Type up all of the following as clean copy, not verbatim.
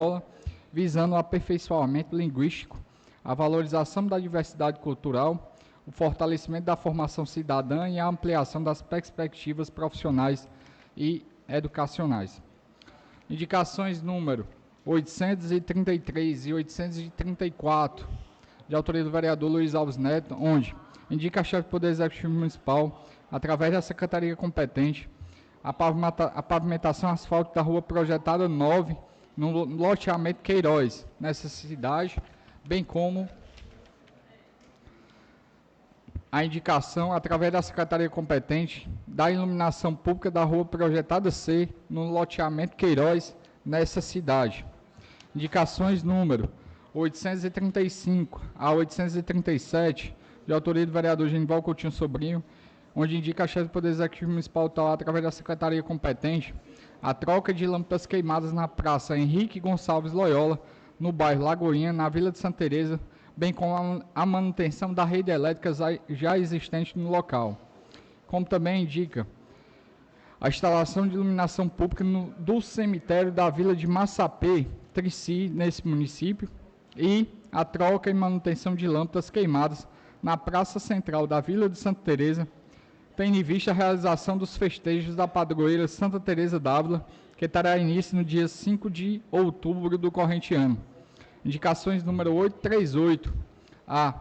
escola, visando o aperfeiçoamento linguístico, a valorização da diversidade cultural, o fortalecimento da formação cidadã e a ampliação das perspectivas profissionais e educacionais. Indicações número 833 e 834, de autoria do vereador Luiz Alves Neto, onde indica a chefe do Poder Executivo Municipal, através da Secretaria competente, a pavimentação asfáltica da rua projetada 9, no loteamento Queiroz, nessa cidade, bem como a indicação, através da Secretaria competente, da iluminação pública da rua projetada C, no loteamento Queiroz, nessa cidade. Indicações número 835 a 837, de autoria do vereador Genival Coutinho Sobrinho, onde indica a chefe do Poder Executivo Municipal, através da Secretaria competente, a troca de lâmpadas queimadas na Praça Henrique Gonçalves Loyola, no bairro Lagoinha, na Vila de Santa Teresa, bem como a manutenção da rede elétrica já existente no local. Como também indica a instalação de iluminação pública do cemitério da Vila de Massapê, Trici, nesse município, e a troca e manutenção de lâmpadas queimadas na Praça Central da Vila de Santa Teresa, tendo em vista a realização dos festejos da padroeira Santa Teresa d'Ávila, que terá início no dia 5 de outubro do corrente ano. Indicações número 838 a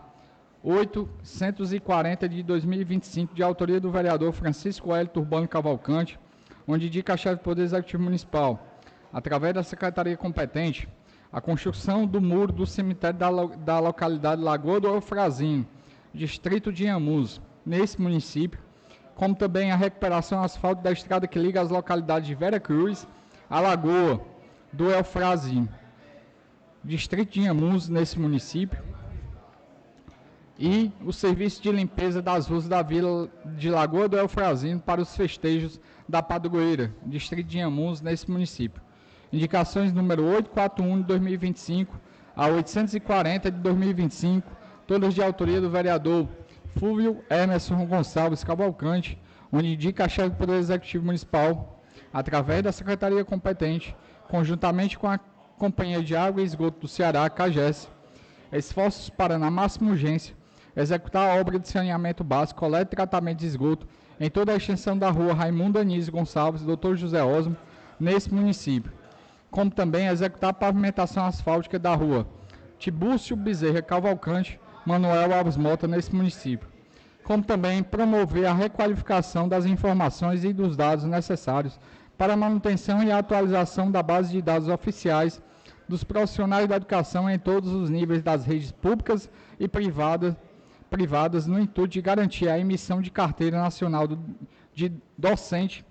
840 de 2025, de autoria do vereador Francisco Hélio Urbano Cavalcante, onde indica a chefe do Poder Executivo Municipal, através da Secretaria competente, a construção do muro do cemitério da localidade Lagoa do Eufrazino, distrito de Inhamuns, nesse município, como também a recuperação asfáltica da estrada que liga as localidades de Vera Cruz à Lagoa do Eufrazino, distrito de Inhamuns, nesse município, e o serviço de limpeza das ruas da Vila de Lagoa do Eufrazino para os festejos da padroeira, distrito de Inhamuns, nesse município. Indicações número 841 de 2025 a 840 de 2025, todas de autoria do vereador Fúvio Emerson Gonçalves Cavalcante, onde indica a chefe do Poder Executivo Municipal, através da Secretaria competente, conjuntamente com a Companhia de Água e Esgoto do Ceará, CAGES, esforços para, na máxima urgência, executar a obra de saneamento básico, coleta e tratamento de esgoto em toda a extensão da rua Raimundo Anísio Gonçalves, Dr. José Osmo, nesse município, como também executar a pavimentação asfáltica da rua Tibúrcio Bezerra Cavalcante, Manuel Alves Mota, nesse município, como também promover a requalificação das informações e dos dados necessários para a manutenção e atualização da base de dados oficiais dos profissionais da educação em todos os níveis das redes públicas e privadas, no intuito de garantir a emissão de carteira nacional de docente,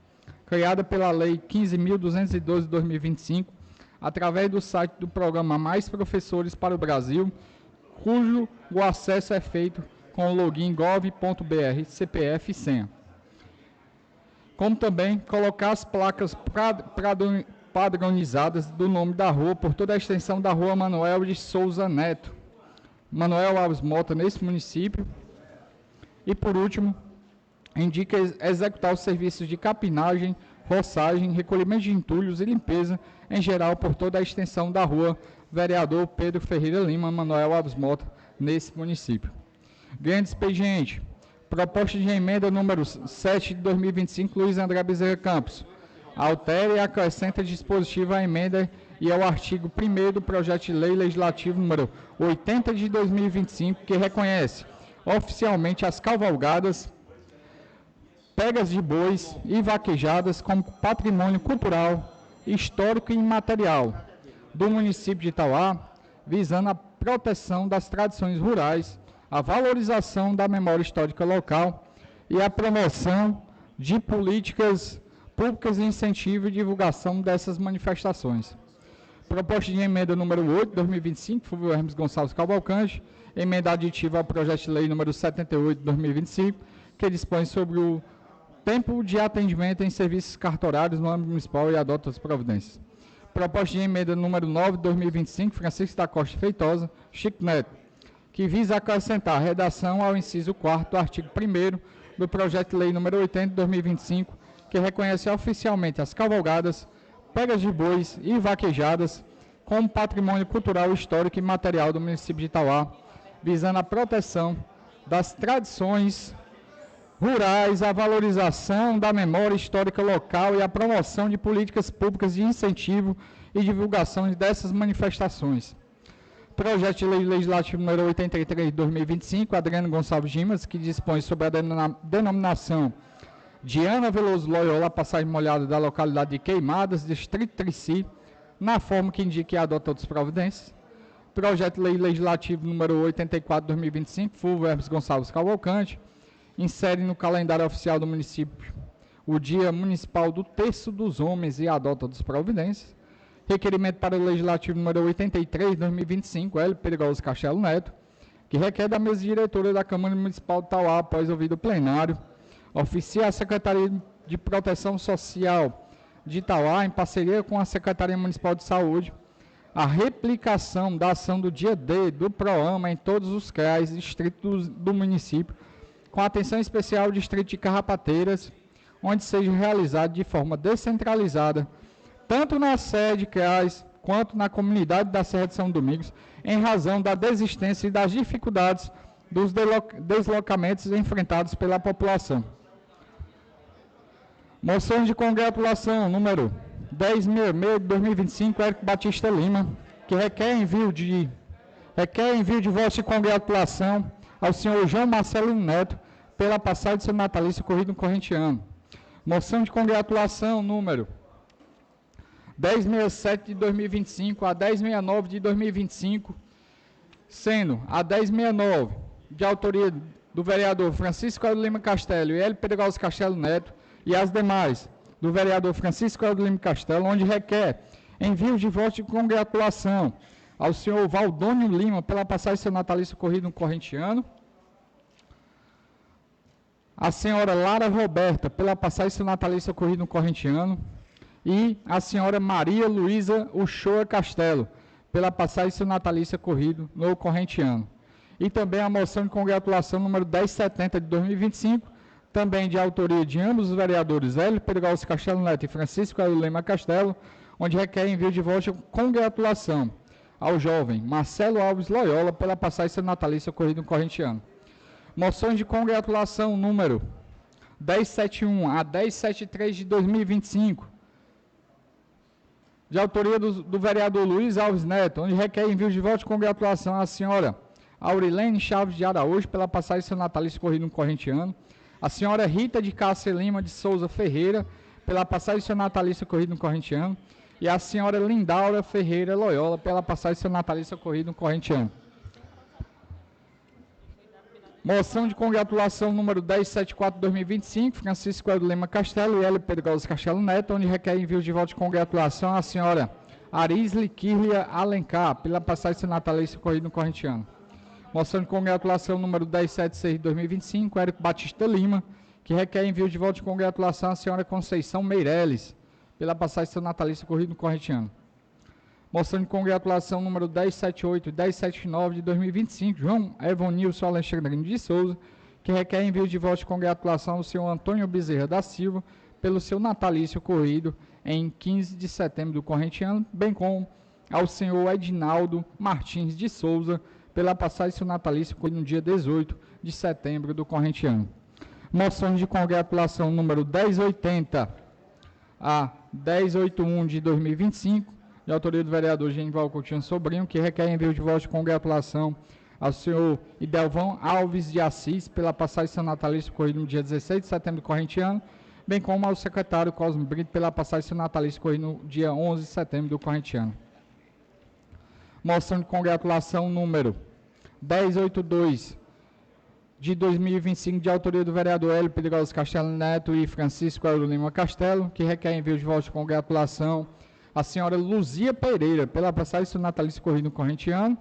criada pela Lei 15.212 de 2025, através do site do programa Mais Professores para o Brasil, cujo o acesso é feito com o login gov.br, CPF e senha. Como também colocar as placas padronizadas do nome da rua por toda a extensão da rua Manuel de Souza Neto, Manuel Alves Mota, nesse município. E, por último, indica executar os serviços de capinagem, roçagem, recolhimento de entulhos e limpeza em geral por toda a extensão da rua Vereador Pedro Ferreira Lima, Manuel Alves Mota, nesse município. Grande expediente. Proposta de emenda número 7 de 2025, Luiz André Bezerra Campos. Altera e acrescenta dispositivo à emenda e ao artigo 1º do projeto de lei legislativo número 80 de 2025, que reconhece oficialmente as cavalgadas, pegas de bois e vaquejadas como patrimônio cultural, histórico e imaterial do município de Itauá, visando a proteção das tradições rurais, a valorização da memória histórica local e a promoção de políticas públicas de incentivo e divulgação dessas manifestações. Proposta de emenda número 8 de 2025, Fúvio Hermes Gonçalves Cavalcante, emenda aditiva ao projeto de lei número 78 de 2025, que dispõe sobre o tempo de atendimento em serviços cartorários no âmbito municipal e adota as providências. Proposta de emenda número 9 de 2025, Francisco da Costa Feitosa, Chico Neto, que visa acrescentar a redação ao inciso 4º do artigo 1º do projeto de lei número 80 de 2025, que reconhece oficialmente as cavalgadas, pegas de bois e vaquejadas como patrimônio cultural, histórico e material do município de Itauá, visando a proteção das tradições rurais, a valorização da memória histórica local e a promoção de políticas públicas de incentivo e divulgação dessas manifestações. Projeto de Lei Legislativo número 83 de 2025, Adriano Gonçalves Dimas, que dispõe sobre a denominação de Ana Veloso Loyola, passagem molhada da localidade de Queimadas, Distrito Trici, na forma que indica e adota outras providências. Projeto de Lei Legislativo número 84 de 2025, Fulvio Hermes Gonçalves Cavalcante, insere no calendário oficial do município o Dia Municipal do Terço dos Homens e adota outras providências. Requerimento para o Legislativo número 83 de 2025, Hélio Perigoso Castelo Neto, que requer da mesa diretora da Câmara Municipal de Itauá, após ouvido o plenário, oficia a Secretaria de Proteção Social de Itauá, em parceria com a Secretaria Municipal de Saúde, a replicação da ação do dia D do PROAMA em todos os CRAs e distritos do município, com atenção especial ao distrito de Carrapateiras, onde seja realizado de forma descentralizada, tanto na sede CRAs quanto na comunidade da Serra de São Domingos, em razão da desistência e das dificuldades dos deslocamentos enfrentados pela população. Moção de congratulação número 1066 de 2025, Érico Batista Lima, que requer envio de voto de congratulação ao senhor João Marcelino Neto pela passagem de seu natalício ocorrido no corrente ano. Moção de congratulação número 1067 de 2025 a 1069 de 2025, sendo a 1069 de autoria do vereador Francisco Aldo Lima Castelo e Hélio Perigoso Castelo Neto, e as demais do vereador Francisco Aldo Lima Castelo, onde requer envio de voto de congratulação ao senhor Valdônio Lima pela passagem de seu natalício ocorrido no corrente ano, a senhora Lara Roberta pela passagem de seu natalício ocorrido no corrente ano, e a senhora Maria Luísa Uchoa Castelo pela passagem de seu natalício ocorrido no corrente ano. E também a moção de congratulação número 1070 de 2025, também de autoria de ambos os vereadores Hélio Perigoso Castelo Neto e Francisco Aldo Lima Castelo, onde requer envio de voto de congratulação ao jovem Marcelo Alves Loyola pela passagem de seu natalício ocorrido no corrente ano. Moções de congratulação número 1071 a 1073 de 2025, de autoria do vereador Luiz Alves Neto, onde requer envio de voto de congratulação à senhora Aurilene Chaves de Araújo pela passagem de seu natalício ocorrido no corrente ano, a senhora Rita de Cássia Lima de Souza Ferreira pela passagem de seu natalício ocorrido no corrente ano, e a senhora Lindaura Ferreira Loyola pela passagem de seu natalício ocorrido no corrente ano. Moção de congratulação número 1074 de 2025, Francisco Aldo Lima Castelo e Hélio Perigoso Castelo Neto, onde requer envio de voto de congratulação à senhora Arisle Kirlia Alencar pela passagem de seu natalício ocorrido no corrente ano. Moção de congratulação número 1076 de 2025, Érico Batista Lima, que requer envio de voto de congratulação à senhora Conceição Meireles pela passagem de seu natalício ocorrido no corrente ano. Moção de congratulação número 1078 e 1079 de 2025, João Evonilson Alexandrino de Souza, que requer envio de voto de congratulação ao senhor Antônio Bezerra da Silva pelo seu natalício ocorrido em 15 de setembro do corrente ano, bem como ao senhor Edinaldo Martins de Souza pela passagem de seu natalício ocorrido no dia 18 de setembro do corrente ano. Moção de congratulação número 1080 a 1081 de 2025, de autoria do vereador Genival Coutinho Sobrinho, que requer envio de voto de congratulação ao senhor Idelvão Alves de Assis pela passagem de seu natalício ocorrido no dia 16 de setembro do corrente ano, bem como ao secretário Cosme Brito pela passagem de seu natalício ocorrido no dia 11 de setembro do corrente ano. Moção de congratulação número 1082 de 2025, de autoria do vereador Hélio Perigoso Castelo Neto e Francisco Aldo Lima Castelo, que requer envio de voto de congratulação à senhora Luzia Pereira pela passagem de seu natalício ocorrido no corrente ano,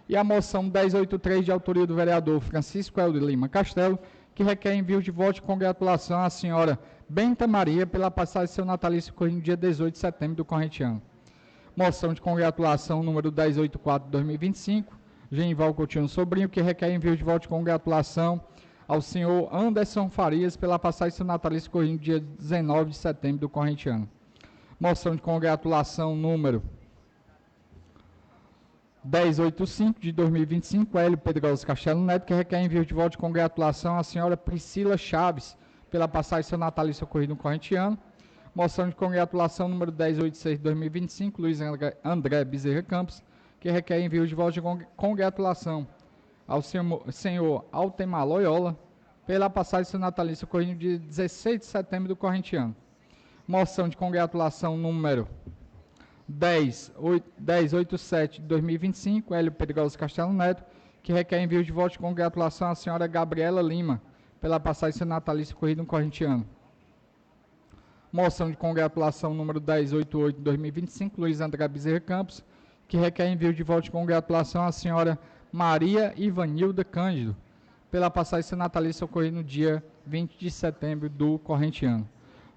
e a moção 1083, de autoria do vereador Francisco Aldo Lima Castelo, que requer envio de voto de congratulação à senhora Benta Maria pela passagem de seu natalício ocorrido no dia 18 de setembro do corrente ano. Moção de congratulação número 1084 de 2025, Genival Coutinho Sobrinho, que requer envio de voto de congratulação ao senhor Anderson Farias pela passagem de seu natalício ocorrido no dia 19 de setembro do corrente ano. Moção de congratulação número 1085 de 2025, Hélio Pedroso Castelo Neto, que requer envio de voto de congratulação à senhora Priscila Chaves pela passagem seu natalício ocorrido no corrente ano. Moção de congratulação número 1086 de 2025, Luiz André Bezerra Campos, que requer envio de voto de congratulação ao senhor Altemar Loyola pela passagem seu natalício ocorrido no dia 16 de setembro do corrente ano. Moção de congratulação número 1087 de 2025, Hélio Pedroso Castelo Neto, que requer envio de voto de congratulação à senhora Gabriela Lima pela passagem seu natalício ocorrido no corrente ano. Moção de congratulação número 1088 de 2025, Luiz André Bezerra Campos, que requer envio de voto de congratulação à senhora Maria Ivanilda Cândido pela passagem seu natalício ocorrido no dia 20 de setembro do corrente ano.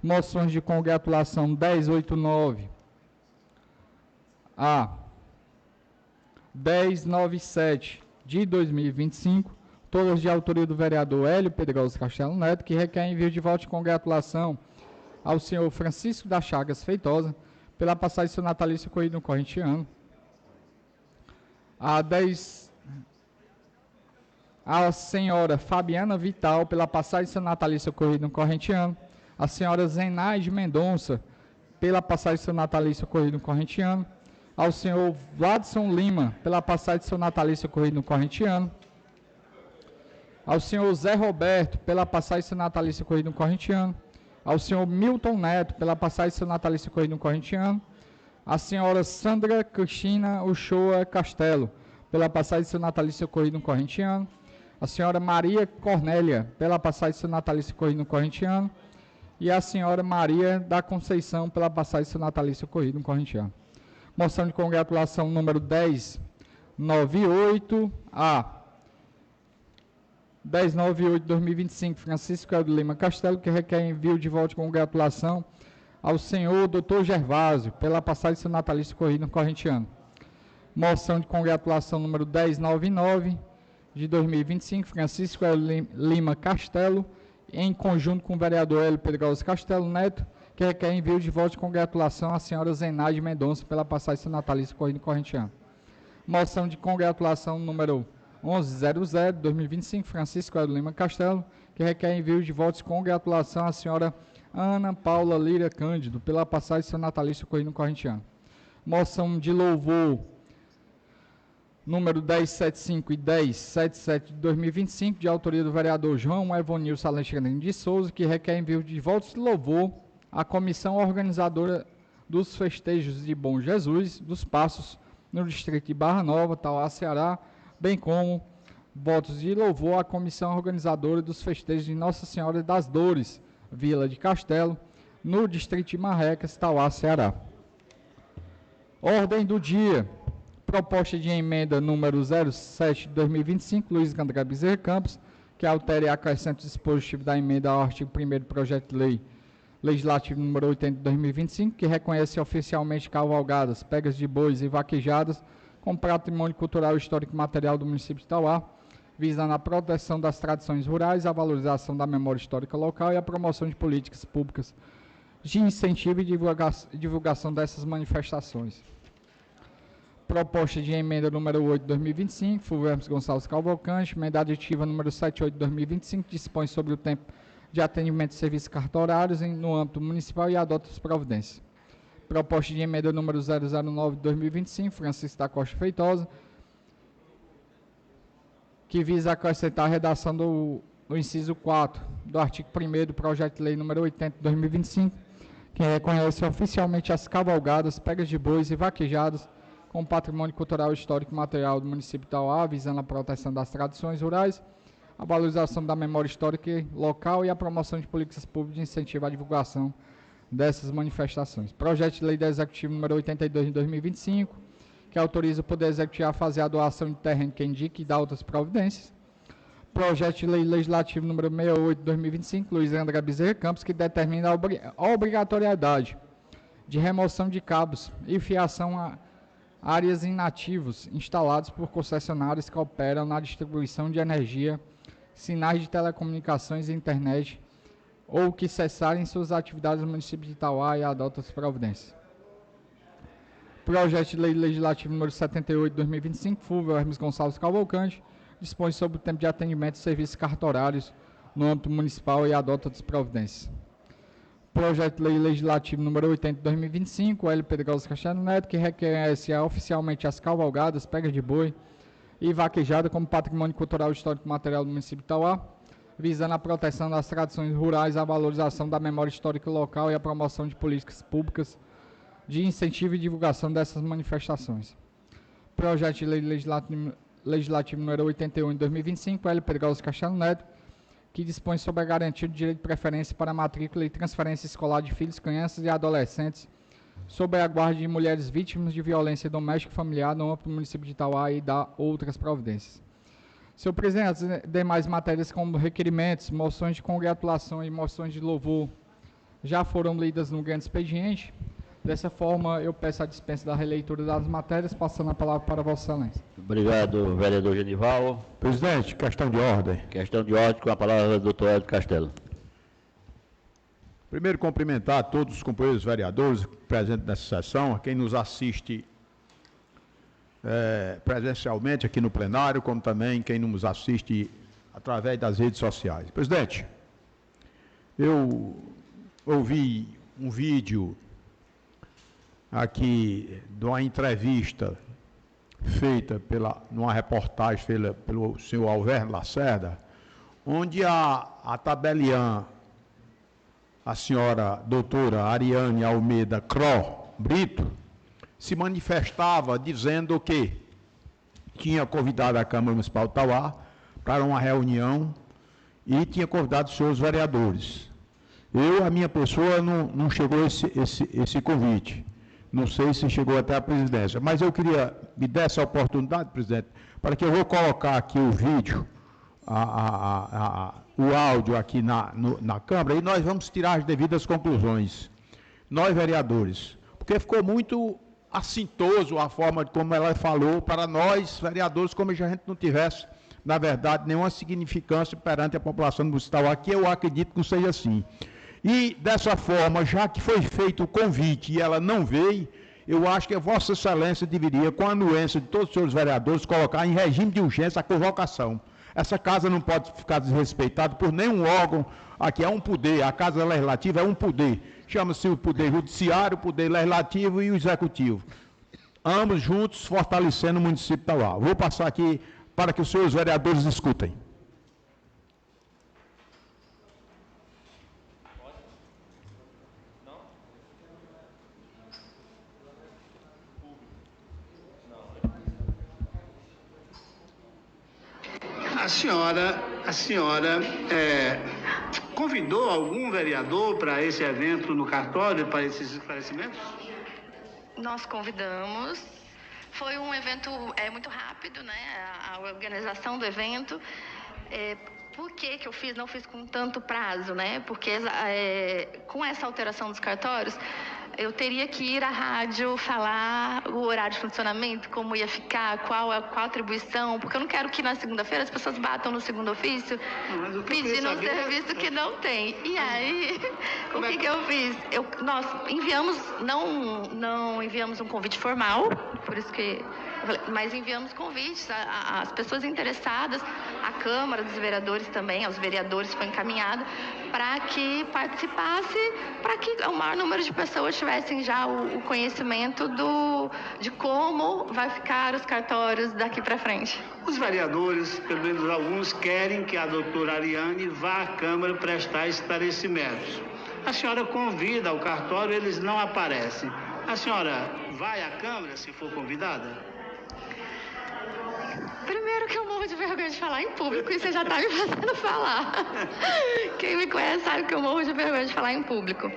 Moções de congratulação 1089 a 1097 de 2025, todas de autoria do vereador Hélio Pedroso Castelo Neto, que requer envio de voto de congratulação ao senhor Francisco das Chagas Feitosa pela passagem seu natalício ocorrido no corrente ano. A senhora Fabiana Vital pela passagem seu natalício ocorrido no corrente ano. A senhora Zenaide Mendonça pela passagem seu natalício ocorrido no corrente ano. Ao senhor Vladson Lima pela passagem seu natalício ocorrido no corrente ano. Ao senhor Zé Roberto pela passagem seu natalício ocorrido no corrente ano. Ao senhor Milton Neto pela passagem seu natalício ocorrido no corrente ano. A senhora Sandra Cristina Uchoa Castelo pela passagem seu natalício ocorrido no corrente ano. A senhora Maria Cornélia pela passagem seu natalício ocorrido no corrente ano. E a senhora Maria da Conceição pela passagem seu natalício ocorrido no corrente ano. Moção de congratulação número 1098 a 1098 de 2025, Francisco Eldo Lima Castelo, que requer envio de voto de congratulação ao senhor Dr. Gervásio pela passagem seu natalício ocorrido no corrente ano. Moção de congratulação número 1099 de 2025, Francisco Eldo Lima Castelo, em conjunto com o vereador Hélio Pedroso Castelo Neto, que requer envio de voto de congratulação à senhora Zenaide Mendonça pela passagem seu natalício ocorrido no corrente ano. Moção de congratulação número 1100 de 2025, Francisco Eldo Lima Castelo, que requer envio de votos de congratulação à senhora Ana Paula Lira Cândido pela passagem seu natalício ocorrido no corrente ano. Moção de louvor número 1075 e 1077 de 2025, de autoria do vereador João Evonilson Alexandre de Souza, que requer envio de votos de louvor à comissão organizadora dos festejos de Bom Jesus dos Passos, no distrito de Barra Nova, Tauá, Ceará, bem como votos de louvor à comissão organizadora dos festejos de Nossa Senhora das Dores, Vila de Castelo, no distrito de Marrecas, Tauá, Ceará. Ordem do dia. Proposta de emenda número 07 de 2025, Luiz André Bezerra Campos, que altere e acrescente o dispositivo da emenda ao artigo 1º do projeto de lei legislativo número 80 de 2025, que reconhece oficialmente cavalgadas, pegas de bois e vaquejadas como patrimônio cultural, histórico e material do município de Tauá, visando a proteção das tradições rurais, a valorização da memória histórica local e a promoção de políticas públicas de incentivo e divulgação dessas manifestações. Proposta de emenda número 8 de 2025, Fulvio Hermes Gonçalves Cavalcante, emenda aditiva número 78 de 2025, dispõe sobre o tempo de atendimento de serviços cartorários no âmbito municipal e adota as providências. Proposta de emenda número 009 de 2025, Francisco da Costa Feitosa, que visa acrescentar a redação do inciso 4 do artigo 1º do projeto de lei número 80 de 2025, que reconhece oficialmente as cavalgadas, pegas de bois e vaquejadas como patrimônio cultural, histórico e material do município de Tauá, visando a proteção das tradições rurais, a valorização da memória histórica local e a promoção de políticas públicas de incentivo à divulgação dessas manifestações. Projeto de lei do Executivo número 82 de 2025, que autoriza o Poder Executivo a fazer a doação de terreno que indique e dá outras providências. Projeto de lei legislativo número 68 de 2025, Luiz André Bezerra Campos, que determina a obrigatoriedade de remoção de cabos e fiação a áreas inativos instalados por concessionários que operam na distribuição de energia, sinais de telecomunicações e internet, ou que cessarem suas atividades no município de Tauá e adota as providências. Projeto de Lei Legislativo número 78 de 2025, Fulvio Hermes Gonçalves Cavalcante, dispõe sobre o tempo de atendimento de serviços cartorários no âmbito municipal e adota outras providências. Projeto de Lei Legislativo número 80 de 2025, L. Pedrosa Castelo Neto, que reconhece oficialmente as cavalgadas, pegas de boi e vaquejada como patrimônio cultural e histórico material do município de Itauá, visando a proteção das tradições rurais, a valorização da memória histórica local e a promoção de políticas públicas de incentivo e divulgação dessas manifestações. Projeto de Lei Legislativo número 81 de 2025, L. Pedrosa Castelo Neto, que dispõe sobre a garantia do direito de preferência para a matrícula e transferência escolar de filhos, crianças e adolescentes sob a guarda de mulheres vítimas de violência doméstica e familiar no âmbito do município de Itauá e da outras providências. Senhor presidente, as demais matérias como requerimentos, moções de congratulação e moções de louvor já foram lidas no grande expediente. Dessa forma, eu peço a dispensa da releitura das matérias, passando a palavra para Vossa Excelência. Obrigado, vereador Genival. Presidente, questão de ordem. Questão de ordem, com a palavra do doutor Hélio Castelo. Primeiro, cumprimentar todos os companheiros vereadores presentes nessa sessão, a quem nos assiste presencialmente aqui no plenário, como também quem nos assiste através das redes sociais. Presidente, eu ouvi um vídeo aqui de uma entrevista feita numa reportagem feita pelo senhor Alverno Lacerda, onde a tabeliã, a senhora doutora Ariane Almeida Cro Brito, se manifestava dizendo que tinha convidado a Câmara Municipal de Itauá para uma reunião e tinha convidado os senhores vereadores. A minha pessoa, não chegou esse convite. Não sei se chegou até a presidência, mas eu queria me dar essa oportunidade, presidente, para que eu vou colocar aqui o vídeo, o áudio aqui na Câmara, e nós vamos tirar as devidas conclusões, nós vereadores, porque ficou muito assintoso a forma como ela falou para nós, vereadores, como se a gente não tivesse, na verdade, nenhuma significância perante a população municipal aqui, eu acredito que não seja assim. E, dessa forma, já que foi feito o convite e ela não veio, eu acho que a Vossa Excelência deveria, com a anuência de todos os senhores vereadores, colocar em regime de urgência a convocação. Essa casa não pode ficar desrespeitada por nenhum órgão. Aqui é um poder, a Casa Legislativa é um poder. Chama-se o Poder Judiciário, o Poder Legislativo e o Executivo. Ambos juntos fortalecendo o município de Itauá. Vou passar aqui para que os senhores vereadores escutem. A senhora convidou algum vereador para esse evento no cartório, para esses esclarecimentos? Nós convidamos. Foi um evento muito rápido, né? A organização do evento. Por que eu não fiz com tanto prazo, né? Porque com essa alteração dos cartórios, eu teria que ir à rádio falar o horário de funcionamento, como ia ficar, qual a atribuição, porque eu não quero que na segunda-feira as pessoas batam no segundo ofício pedindo um serviço que não tem. E aí, o que eu fiz? Nós enviamos, não enviamos um convite formal, por isso que... Mas enviamos convites às pessoas interessadas, à Câmara dos Vereadores também, aos vereadores foi encaminhado, para que participasse, para que o maior número de pessoas tivessem já o conhecimento de como vai ficar os cartórios daqui para frente. Os vereadores, pelo menos alguns, querem que a doutora Ariane vá à Câmara prestar esclarecimentos. A senhora convida ao cartório, eles não aparecem. A senhora vai à Câmara se for convidada? Primeiro que eu morro de vergonha de falar em público e você já está me fazendo falar. Quem me conhece sabe que eu morro de vergonha de falar em público.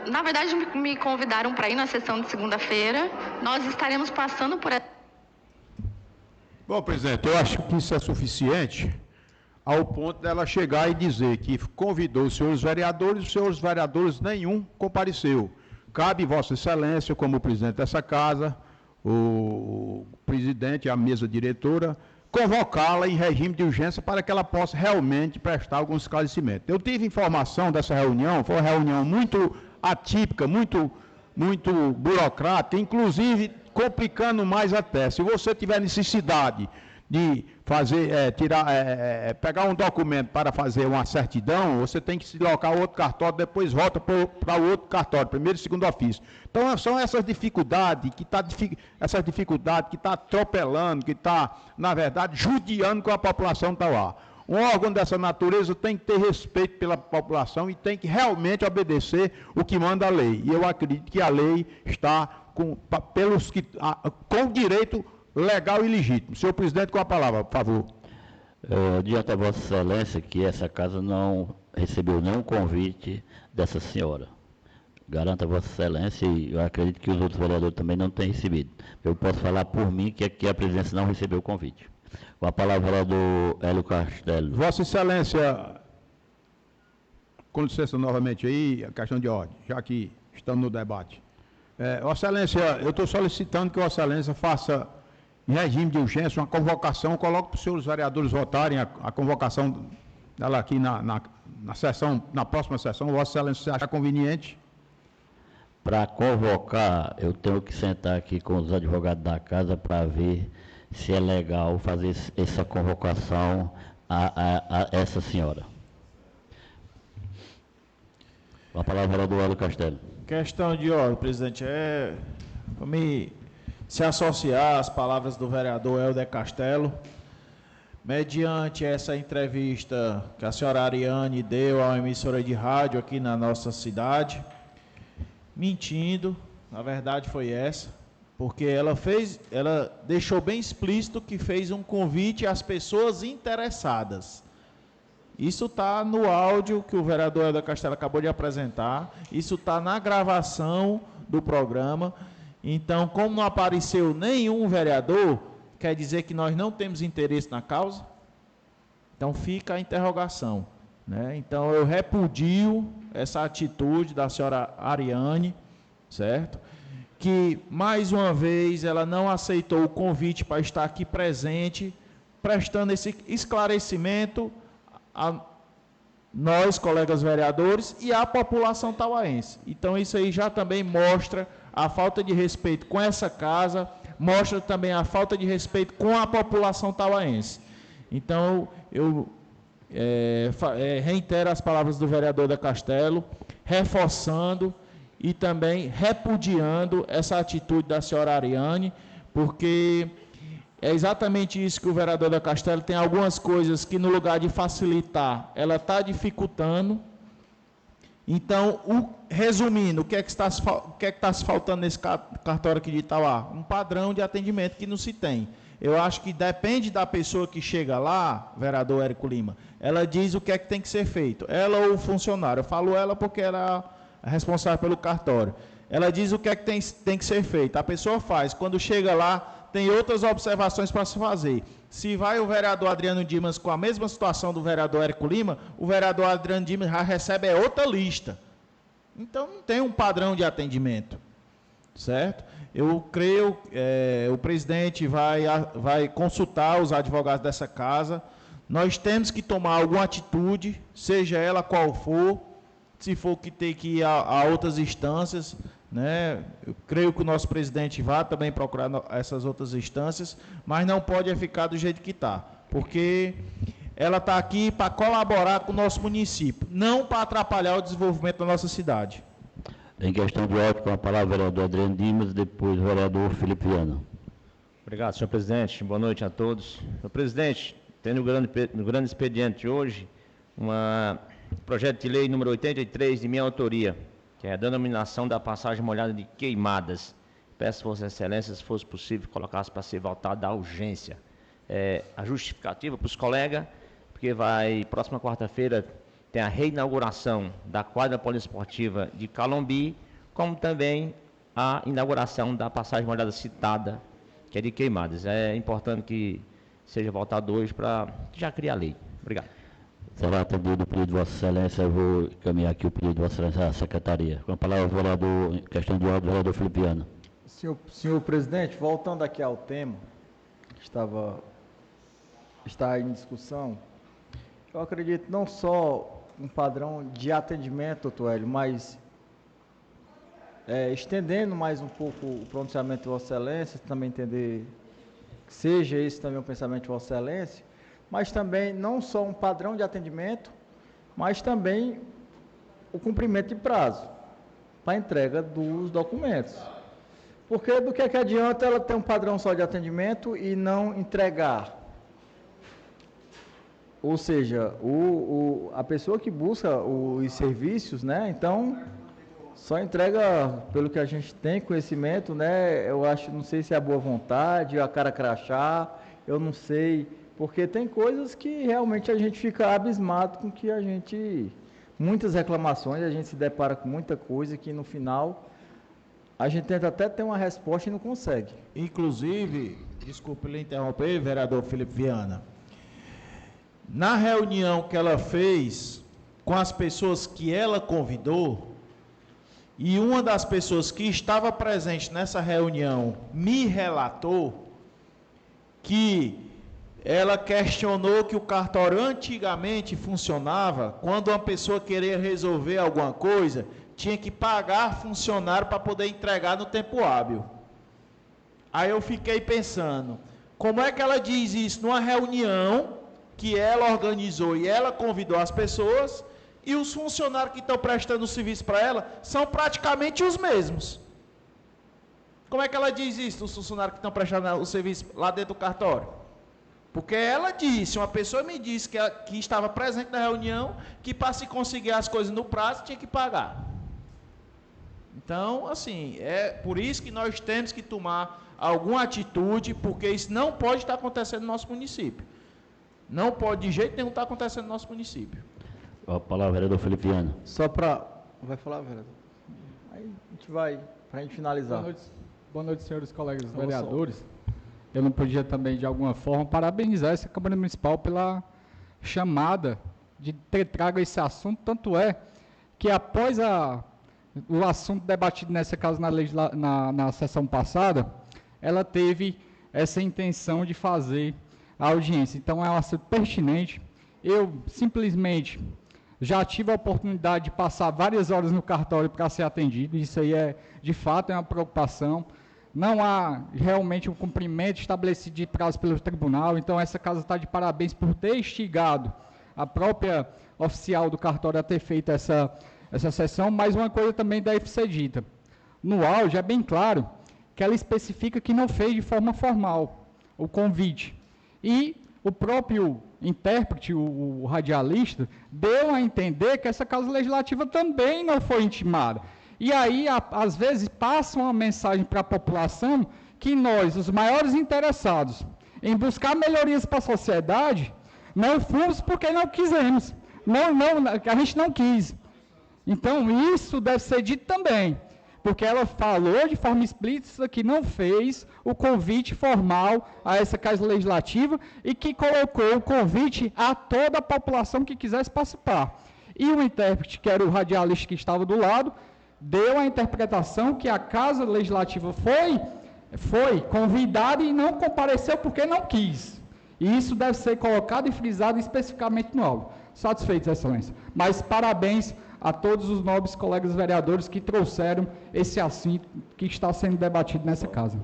Na verdade, me convidaram para ir na sessão de segunda-feira. Nós estaremos passando por... Bom, presidente, eu acho que isso é suficiente ao ponto dela chegar e dizer que convidou os senhores vereadores nenhum compareceu. Cabe Vossa Excelência, como presidente dessa casa, o presidente, a mesa diretora, convocá-la em regime de urgência para que ela possa realmente prestar algum esclarecimento. Eu tive informação dessa reunião, foi uma reunião muito atípica, muito muito burocrática, inclusive complicando mais até. Se você tiver necessidade de fazer, pegar um documento para fazer uma certidão, você tem que se deslocar ao outro cartório, depois volta para o outro cartório, primeiro e segundo ofício. Então, são essas dificuldades que está atropelando, que está, na verdade, judiando com a população Tauá. Um órgão dessa natureza tem que ter respeito pela população e tem que realmente obedecer o que manda a lei. E eu acredito que a lei está com direito legal e legítimo. Senhor presidente, com a palavra, por favor. Adianta a Vossa Excelência que essa casa não recebeu nenhum convite dessa senhora. Garanto a Vossa Excelência, e eu acredito que os outros vereadores também não têm recebido. Eu posso falar por mim que aqui a presidência não recebeu o convite. Com a palavra, vereador Hélio Castelo. Vossa Excelência, com licença novamente aí, a questão de ordem, já que estamos no debate. Vossa Excelência, eu estou solicitando que Vossa Excelência faça, em regime de urgência, uma convocação, coloque para os senhores vereadores votarem a convocação dela aqui na sessão, na próxima sessão. Vossa Excelência, se achar conveniente. Para convocar, eu tenho que sentar aqui com os advogados da casa para ver se é legal fazer essa convocação a essa senhora. A palavra, vereador Hélio Castelo. Questão de ordem, presidente, para me se associar às palavras do vereador Helder Castelo, mediante essa entrevista que a senhora Ariane deu a uma emissora de rádio aqui na nossa cidade, mentindo, a verdade foi essa, porque ela deixou bem explícito que fez um convite às pessoas interessadas. Isso está no áudio que o vereador Helder Castelo acabou de apresentar, isso está na gravação do programa. Então, como não apareceu nenhum vereador, quer dizer que nós não temos interesse na causa? Então, fica a interrogação, né? Então, eu repudio essa atitude da senhora Ariane, certo? Que, mais uma vez, ela não aceitou o convite para estar aqui presente, prestando esse esclarecimento a nós, colegas vereadores, e à população tauaense. Então, isso aí já também mostra a falta de respeito com essa casa, mostra também a falta de respeito com a população tauaense. Então, eu reitero as palavras do vereador da Castelo, reforçando e também repudiando essa atitude da senhora Ariane, porque é exatamente isso que o vereador da Castelo tem algumas coisas que, no lugar de facilitar, ela está dificultando. Então, resumindo, o que é que está se faltando nesse cartório aqui de Itauá? Um padrão de atendimento que não se tem. Eu acho que depende da pessoa que chega lá, vereador Érico Lima, ela diz o que é que tem que ser feito. Ela ou o funcionário, eu falo ela porque ela é responsável pelo cartório. Ela diz o que é que tem que ser feito. A pessoa faz. Quando chega lá, tem outras observações para se fazer. Se vai o vereador Adriano Dimas com a mesma situação do vereador Érico Lima, o vereador Adriano Dimas já recebe outra lista. Então, não tem um padrão de atendimento, certo? Eu creio que o presidente vai consultar os advogados dessa casa. Nós temos que tomar alguma atitude, seja ela qual for, se for que ter que ir a outras instâncias, né? Eu creio que o nosso presidente vai também procurar essas outras instâncias, mas não pode ficar do jeito que está, porque ela está aqui para colaborar com o nosso município, não para atrapalhar o desenvolvimento da nossa cidade. Em questão de ordem, com a palavra, o vereador Adriano Dimas, depois o vereador Felipe Viana. Obrigado, senhor presidente. Boa noite a todos. Senhor presidente, tem no grande expediente hoje um projeto de lei número 83 de minha autoria, que é a denominação da passagem molhada de Queimadas. Peço, Vossa Excelência, se fosse possível, colocasse para ser votado da urgência. A justificativa para os colegas, porque próxima quarta-feira, tem a reinauguração da quadra poliesportiva de Calombi, como também a inauguração da passagem molhada citada, que é de Queimadas. É importante que seja votado hoje para já criar a lei. Obrigado. Será atendido o pedido de Vossa Excelência. Eu vou encaminhar aqui o pedido de Vossa Excelência à Secretaria. Com a palavra, o vereador, em questão de ordem, o vereador Felipe Viana. Senhor presidente, voltando aqui ao tema que está em discussão, eu acredito não só um padrão de atendimento, doutor Hélio, mas estendendo mais um pouco o pronunciamento de Vossa Excelência, também entender que seja esse também o pensamento de Vossa Excelência, mas também não só um padrão de atendimento, mas também o cumprimento de prazo para a entrega dos documentos. Porque do que adianta ela ter um padrão só de atendimento e não entregar? Ou seja, a pessoa que busca os serviços, né, então, só entrega pelo que a gente tem conhecimento, né, eu acho, não sei se é a boa vontade, a cara crachá, eu não sei, porque tem coisas que realmente a gente fica abismado com que a gente, muitas reclamações, a gente se depara com muita coisa que no final a gente tenta até ter uma resposta e não consegue. Inclusive, desculpe lhe interromper, vereador Felipe Viana, na reunião que ela fez com as pessoas que ela convidou, e uma das pessoas que estava presente nessa reunião me relatou que ela questionou que o cartório antigamente funcionava, quando uma pessoa queria resolver alguma coisa, tinha que pagar funcionário para poder entregar no tempo hábil. Aí eu fiquei pensando, como é que ela diz isso numa reunião que ela organizou e ela convidou as pessoas, e os funcionários que estão prestando o serviço para ela são praticamente os mesmos? Como é que ela diz isso, os funcionários que estão prestando o serviço lá dentro do cartório? Porque ela disse, uma pessoa me disse que estava presente na reunião, que para se conseguir as coisas no prazo tinha que pagar. Então, assim, é por isso que nós temos que tomar alguma atitude, porque isso não pode estar acontecendo no nosso município. Não pode de jeito nenhum estar acontecendo no nosso município. A palavra, vereador Felipe Viana. Só para... Vai falar, vereador? Aí a gente vai, para a gente finalizar. Boa noite, senhores colegas vereadores. Eu não podia também, de alguma forma, parabenizar essa Câmara Municipal pela chamada de ter trago esse assunto, tanto é que após o assunto debatido nessa casa na sessão passada, ela teve essa intenção de fazer a audiência. Então, é um assunto pertinente. Eu, simplesmente, já tive a oportunidade de passar várias horas no cartório para ser atendido. Isso aí, de fato, é uma preocupação. Não há realmente um cumprimento estabelecido de prazo pelo tribunal. Então, essa casa está de parabéns por ter instigado a própria oficial do cartório a ter feito essa sessão. Mas uma coisa também deve ser dita. No áudio, é bem claro que ela especifica que não fez de forma formal o convite. E o próprio intérprete, o radialista, deu a entender que essa Casa Legislativa também não foi intimada. E aí, às vezes, passam uma mensagem para a população que nós, os maiores interessados em buscar melhorias para a sociedade, não fomos porque não quisemos. A gente não quis. Então, isso deve ser dito também. Porque ela falou de forma explícita que não fez o convite formal a essa Casa Legislativa e que colocou o convite a toda a população que quisesse participar. E o intérprete, que era o radialista que estava do lado, deu a interpretação que a Casa Legislativa foi convidada e não compareceu porque não quis. E isso deve ser colocado e frisado especificamente no áudio. Satisfeitos, Excelência. Mas parabéns a todos os nobres colegas vereadores que trouxeram esse assunto que está sendo debatido nessa casa.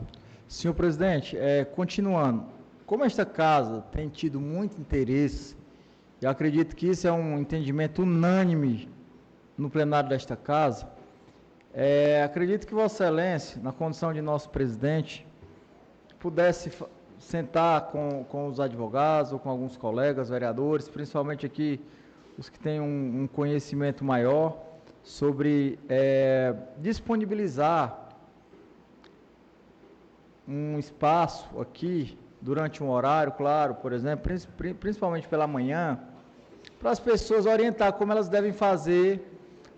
Senhor presidente, continuando, como esta casa tem tido muito interesse, eu acredito que isso é um entendimento unânime no plenário desta casa, acredito que Vossa Excelência, na condição de nosso presidente, pudesse sentar com os advogados ou com alguns colegas vereadores, principalmente aqui os que têm um conhecimento maior sobre disponibilizar um espaço aqui durante um horário, claro, por exemplo, principalmente pela manhã, para as pessoas orientar como elas devem fazer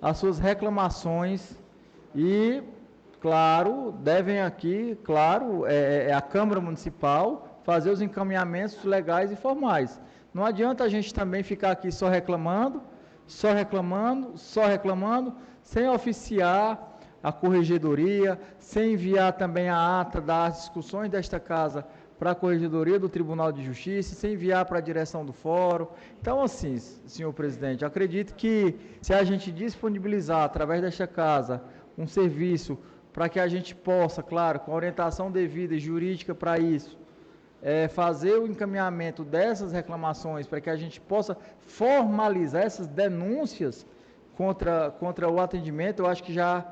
as suas reclamações e, claro, devem aqui, claro, a Câmara Municipal fazer os encaminhamentos legais e formais. Não adianta a gente também ficar aqui só reclamando, sem oficiar a corregedoria, sem enviar também a ata das discussões desta casa para a corregedoria do Tribunal de Justiça, sem enviar para a direção do fórum. Então, assim, senhor presidente, acredito que se a gente disponibilizar através desta casa um serviço para que a gente possa, claro, com a orientação devida e jurídica para isso, fazer o encaminhamento dessas reclamações para que a gente possa formalizar essas denúncias contra o atendimento, eu acho que já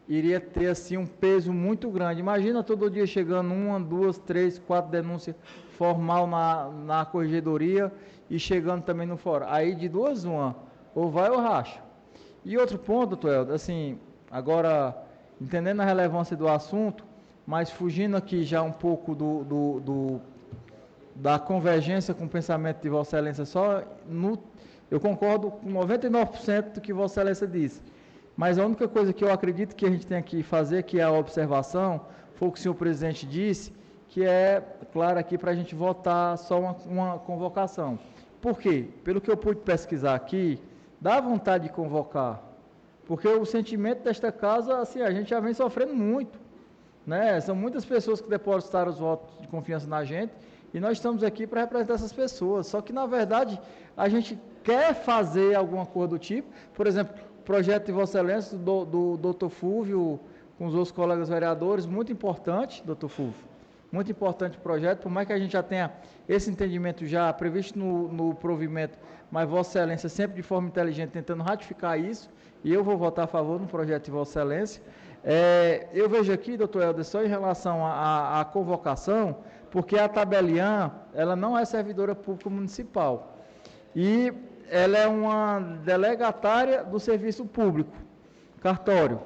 iria ter assim um peso muito grande. Imagina todo dia chegando 1, 2, 3, 4 denúncias formal na corregedoria e chegando também no fórum. Aí de duas uma, ou vai ou racha. E outro ponto, doutor Helder, assim, agora entendendo a relevância do assunto, mas fugindo aqui já um pouco da convergência com o pensamento de Vossa Excelência, eu concordo com 99% do que Vossa Excelência disse. Mas a única coisa que eu acredito que a gente tem que fazer, que é a observação, foi o que o senhor presidente disse, que é, claro, aqui para a gente votar só uma convocação. Por quê? Pelo que eu pude pesquisar aqui, dá vontade de convocar. Porque o sentimento desta casa, assim, a gente já vem sofrendo muito, né? São muitas pessoas que depositaram os votos de confiança na gente e nós estamos aqui para representar essas pessoas. Só que, na verdade, a gente quer fazer alguma coisa do tipo. Por exemplo, o projeto de Vossa Excelência, do doutor Fúvio, com os outros colegas vereadores, muito importante, doutor Fúvio. Muito importante o projeto, por mais que a gente já tenha esse entendimento já previsto no provimento, mas Vossa Excelência sempre de forma inteligente tentando ratificar isso, e eu vou votar a favor no projeto de Vossa Excelência. Eu vejo aqui, doutor Helder, só em relação à convocação, porque a Tabelian, ela não é servidora pública municipal, e ela é uma delegatária do serviço público, cartório.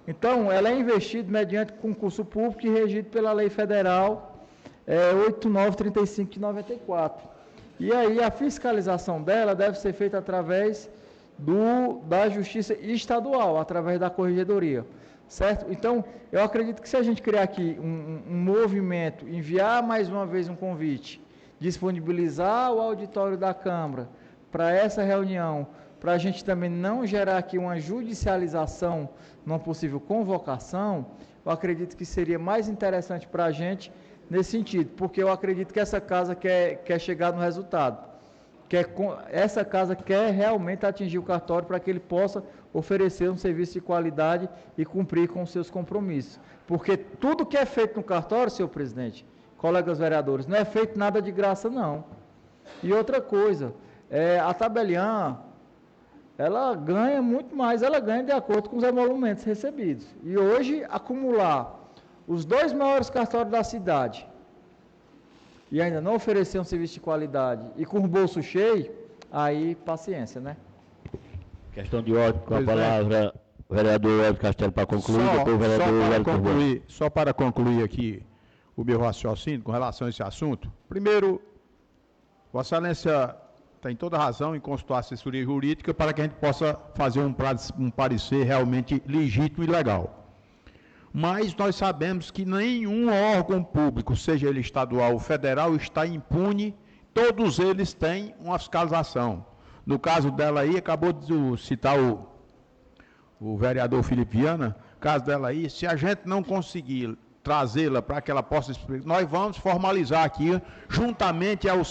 Então, ela é investida mediante concurso público e regido pela Lei Federal 8935 de 94. E aí, a fiscalização dela deve ser feita através da Justiça Estadual, através da Corregedoria, certo? Então, eu acredito que se a gente criar aqui um movimento, enviar mais uma vez um convite, disponibilizar o auditório da Câmara para essa reunião, para a gente também não gerar aqui uma judicialização numa possível convocação, eu acredito que seria mais interessante para a gente nesse sentido, porque eu acredito que essa casa quer chegar no resultado, essa casa quer realmente atingir o cartório para que ele possa oferecer um serviço de qualidade e cumprir com os seus compromissos, porque tudo que é feito no cartório, senhor presidente, colegas vereadores, não é feito nada de graça não. E outra coisa, a Tabelian, ela ganha muito mais, ela ganha de acordo com os emolumentos recebidos. E hoje, acumular os 2 maiores cartórios da cidade e ainda não oferecer um serviço de qualidade e com o bolso cheio, aí paciência, né? Questão de ordem, com a palavra, o vereador Elvio Castelo para concluir, depois o vereador Elvio. Só para concluir aqui o meu raciocínio com relação a esse assunto. Primeiro, Vossa Excelência tem toda a razão em consultar a assessoria jurídica para que a gente possa fazer um parecer realmente legítimo e legal. Mas nós sabemos que nenhum órgão público, seja ele estadual ou federal, está impune, todos eles têm uma fiscalização. No caso dela aí, acabou de citar o vereador Felipe Viana, caso dela aí, se a gente não conseguir trazê-la para que ela possa explicar, nós vamos formalizar aqui, juntamente ao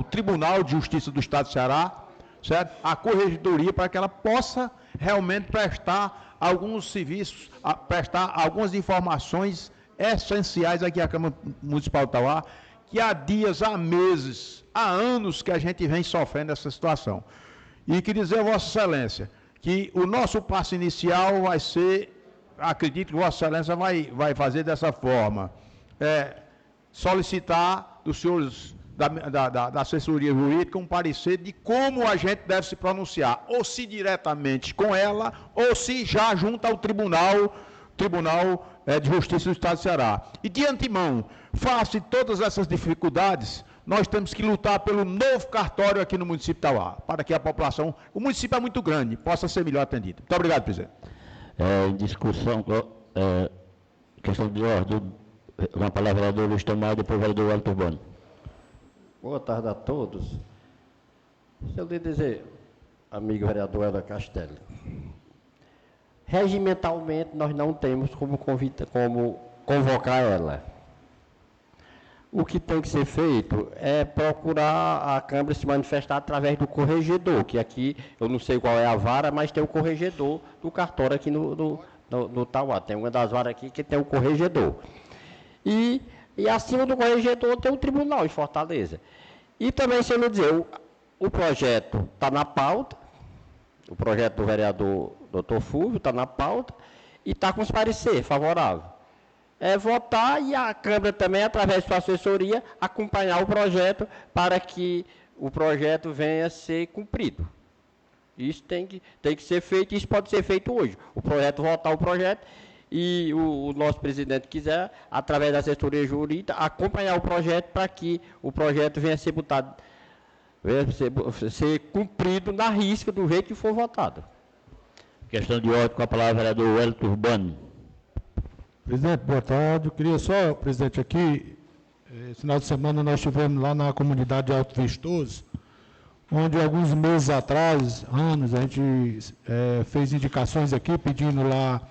Tribunal de Justiça do Estado do Ceará, certo? A Corregedoria, para que ela possa realmente prestar alguns serviços, prestar algumas informações essenciais aqui à Câmara Municipal de Itauá, que há dias, há meses, há anos que a gente vem sofrendo essa situação. E queria dizer a Vossa Excelência que o nosso passo inicial vai ser, acredito que Vossa Excelência vai fazer dessa forma, solicitar dos senhores da assessoria jurídica um parecer de como a gente deve se pronunciar, ou se diretamente com ela, ou se já junto ao Tribunal de Justiça do Estado do Ceará. E de antemão, face todas essas dificuldades, nós temos que lutar pelo novo cartório aqui no município de Itauá, para que a população, o município é muito grande, possa ser melhor atendida. Muito obrigado, presidente. Em discussão, questão de ordem, com a palavra o vereador Luiz Tomás, depois o vereador Wellington Urbano. Boa tarde a todos. Se eu lhe dizer, amigo vereador Helder Castelo, regimentalmente nós não temos como convocar ela. o que tem que ser feito é procurar a Câmara se manifestar através do corregedor, que aqui, eu não sei qual é a vara, mas tem o corregedor do cartório aqui no Tauá. Tem uma das varas aqui que tem o corregedor. E acima do corregedor tem o tribunal em Fortaleza. E também, se eu não dizer, o projeto está na pauta, o projeto do vereador Dr. Fulvio está na pauta e está com os parecer favorável. É votar e a Câmara também, através de sua assessoria, acompanhar o projeto para que o projeto venha a ser cumprido. Isso tem que ser feito, isso pode ser feito hoje. O projeto, votar o projeto e o nosso presidente quiser, através da assessoria jurídica, acompanhar o projeto para que o projeto venha a ser botado, ser cumprido na risca do jeito que for votado. Questão de ordem com a palavra, vereador Wellington Urbano. Presidente, boa tarde. Eu queria só, presidente, aqui, esse final de semana nós estivemos lá na comunidade de Alto Vistoso, onde alguns meses atrás, anos, a gente fez indicações aqui pedindo lá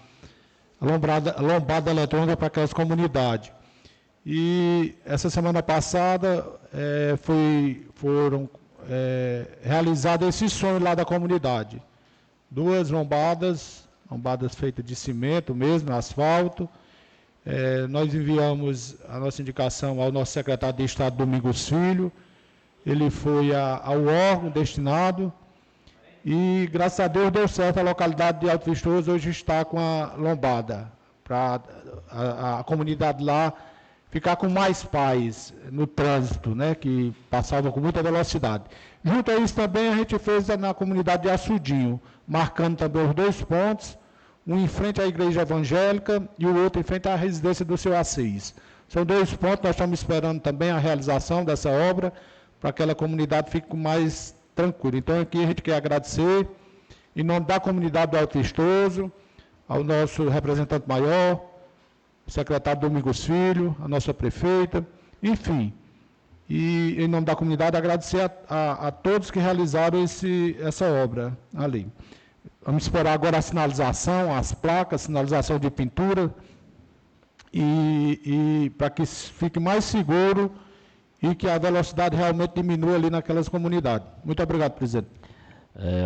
a lombada eletrônica para aquelas comunidades. E essa semana passada foram realizados esses sonhos lá da comunidade. 2 lombadas feitas de cimento mesmo, asfalto. Nós enviamos a nossa indicação ao nosso secretário de Estado, Domingos Filho. Ele foi ao órgão destinado e, graças a Deus, deu certo. A localidade de Alto Vistoso hoje está com a lombada, para a comunidade lá ficar com mais paz no trânsito, né, que passava com muita velocidade. Junto a isso também a gente fez na comunidade de Açudinho, marcando também os 2 pontos, um em frente à igreja evangélica e o outro em frente à residência do seu Assis. São 2 pontos, nós estamos esperando também a realização dessa obra, para que aquela comunidade fique mais tranquila. Então, aqui a gente quer agradecer, em nome da comunidade do Alto Vistoso, ao nosso representante maior, o secretário Domingos Filho, a nossa prefeita, enfim. E, em nome da comunidade, agradecer a todos que realizaram essa obra ali. Vamos esperar agora a sinalização, as placas, sinalização de pintura, e para que fique mais seguro e que a velocidade realmente diminua ali naquelas comunidades. Muito obrigado, presidente.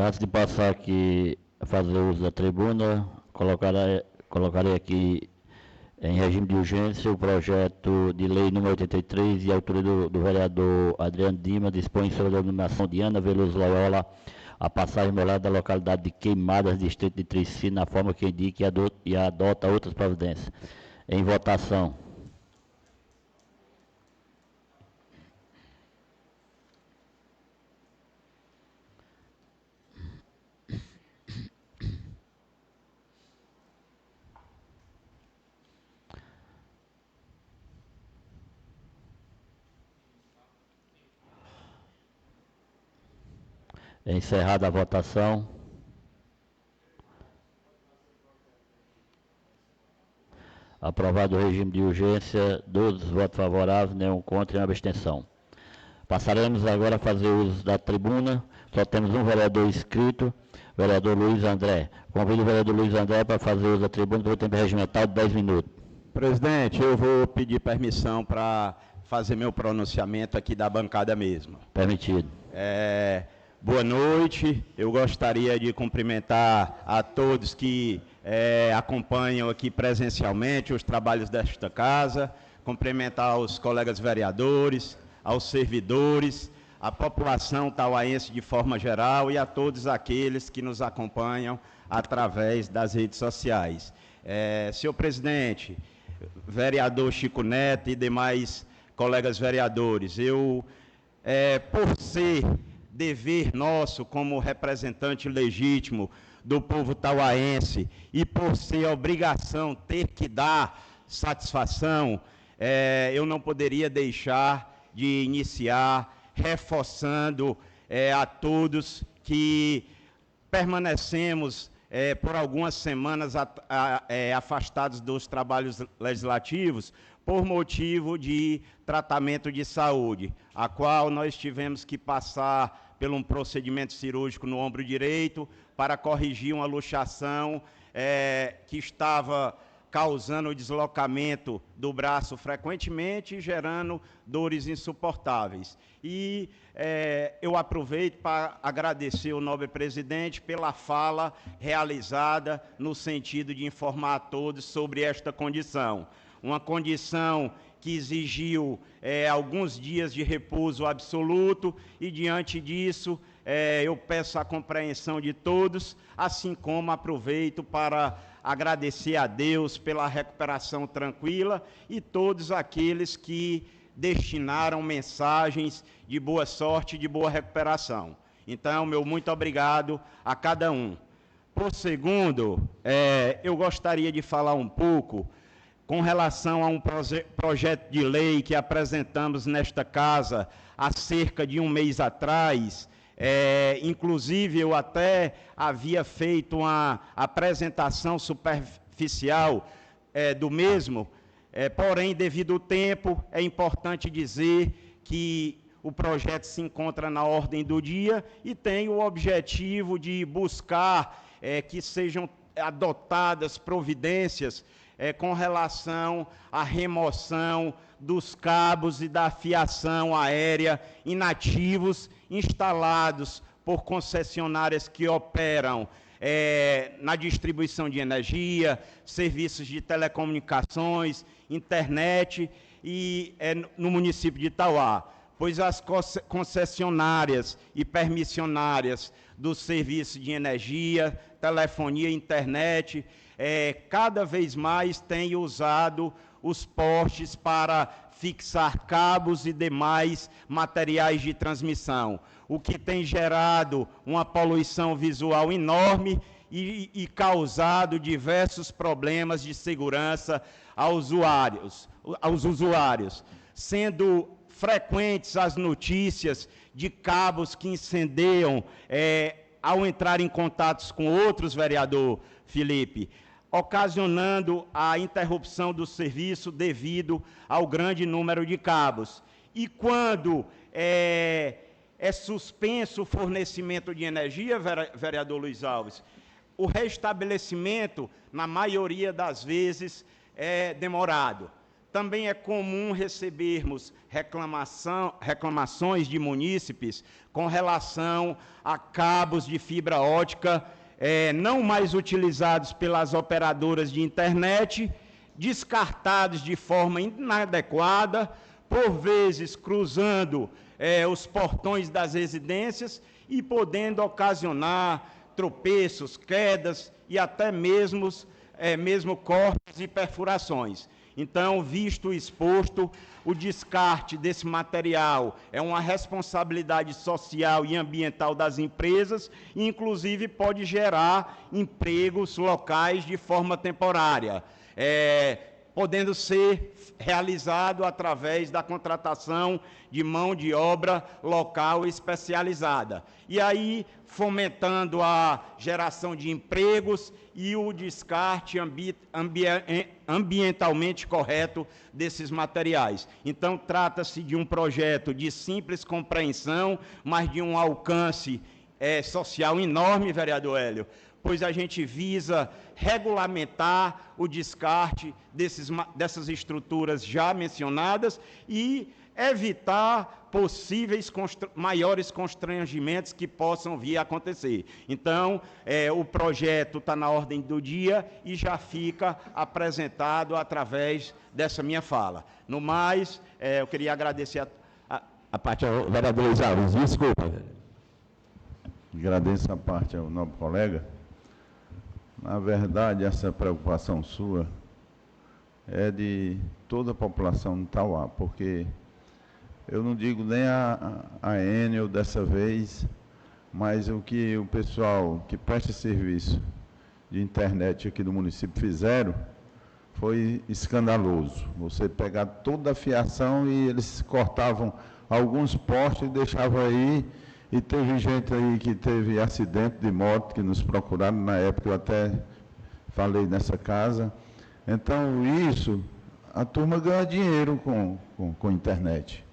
Antes de passar aqui a fazer uso da tribuna, colocarei aqui em regime de urgência o projeto de lei número 83, de autoria do vereador Adriano Dima, dispõe sobre a denominação de Ana Veloso Loyola, a passagem molhada da localidade de Queimadas, distrito de Trici, na forma que indique e adota outras providências. Em votação. Encerrada a votação. Aprovado o regime de urgência, 12 votos favoráveis, nenhum contra e uma abstenção. Passaremos agora a fazer uso da tribuna. Só temos um vereador inscrito, o vereador Luiz André. Convido o vereador Luiz André para fazer uso da tribuna pelo tempo regimental de 10 minutos. Presidente, eu vou pedir permissão para fazer meu pronunciamento aqui da bancada mesmo. Permitido. Boa noite, eu gostaria de cumprimentar a todos que acompanham aqui presencialmente os trabalhos desta casa, cumprimentar os colegas vereadores, aos servidores, a população tauaense de forma geral e a todos aqueles que nos acompanham através das redes sociais. Senhor presidente, vereador Chico Neto e demais colegas vereadores, por ser dever nosso como representante legítimo do povo tauaense e por ser obrigação ter que dar satisfação, eu não poderia deixar de iniciar reforçando a todos que permanecemos por algumas semanas afastados dos trabalhos legislativos por motivo de tratamento de saúde, a qual nós tivemos que passar por um procedimento cirúrgico no ombro direito para corrigir uma luxação que estava causando o deslocamento do braço frequentemente e gerando dores insuportáveis. E eu aproveito para agradecer o nobre presidente pela fala realizada no sentido de informar a todos sobre esta condição. Uma condição que exigiu alguns dias de repouso absoluto e, diante disso, eu peço a compreensão de todos, assim como aproveito para agradecer a Deus pela recuperação tranquila e todos aqueles que destinaram mensagens de boa sorte e de boa recuperação. Então, meu muito obrigado a cada um. Por segundo, eu gostaria de falar um pouco com relação a um projeto de lei que apresentamos nesta casa há cerca de um mês atrás. Inclusive, eu até havia feito uma apresentação superficial do mesmo, porém, devido ao tempo, é importante dizer que o projeto se encontra na ordem do dia e tem o objetivo de buscar que sejam adotadas providências com relação à remoção dos cabos e da fiação aérea inativos instalados por concessionárias que operam na distribuição de energia, serviços de telecomunicações, internet e no município de Itauá, pois as concessionárias e permissionárias dos serviços de energia, telefonia e internet cada vez mais têm usado os postes para fixar cabos e demais materiais de transmissão, o que tem gerado uma poluição visual enorme e causado diversos problemas de segurança aos usuários, sendo frequentes as notícias de cabos que incendeiam ao entrar em contatos com outros, vereador Felipe, ocasionando a interrupção do serviço devido ao grande número de cabos. E quando é suspenso o fornecimento de energia, vereador Luiz Alves, o restabelecimento, na maioria das vezes, é demorado. Também é comum recebermos reclamações de munícipes com relação a cabos de fibra ótica não mais utilizados pelas operadoras de internet, descartados de forma inadequada, por vezes cruzando os portões das residências e podendo ocasionar tropeços, quedas e até mesmo cortes e perfurações. Então, visto o exposto, o descarte desse material é uma responsabilidade social e ambiental das empresas e, inclusive, pode gerar empregos locais de forma temporária, podendo ser realizado através da contratação de mão de obra local especializada. E aí, fomentando a geração de empregos e o descarte ambientalmente correto desses materiais. Então, trata-se de um projeto de simples compreensão, mas de um alcance social enorme, vereador Hélio, pois a gente visa regulamentar o descarte dessas estruturas já mencionadas e evitar possíveis maiores constrangimentos que possam vir a acontecer. Então, o projeto está na ordem do dia e já fica apresentado através dessa minha fala. No mais, eu queria agradecer a parte ao vereador Luiz Alves. Desculpa. Agradeço a parte ao nobre colega. Na verdade, essa preocupação sua é de toda a população de Itauá, porque eu não digo nem a Enel dessa vez, mas o que o pessoal que presta serviço de internet aqui do município fizeram foi escandaloso. Você pegar toda a fiação e eles cortavam alguns postes e deixavam aí, e teve gente aí que teve acidente de moto, que nos procuraram, na época eu até falei nessa casa. Então, isso, a turma ganha dinheiro com internet.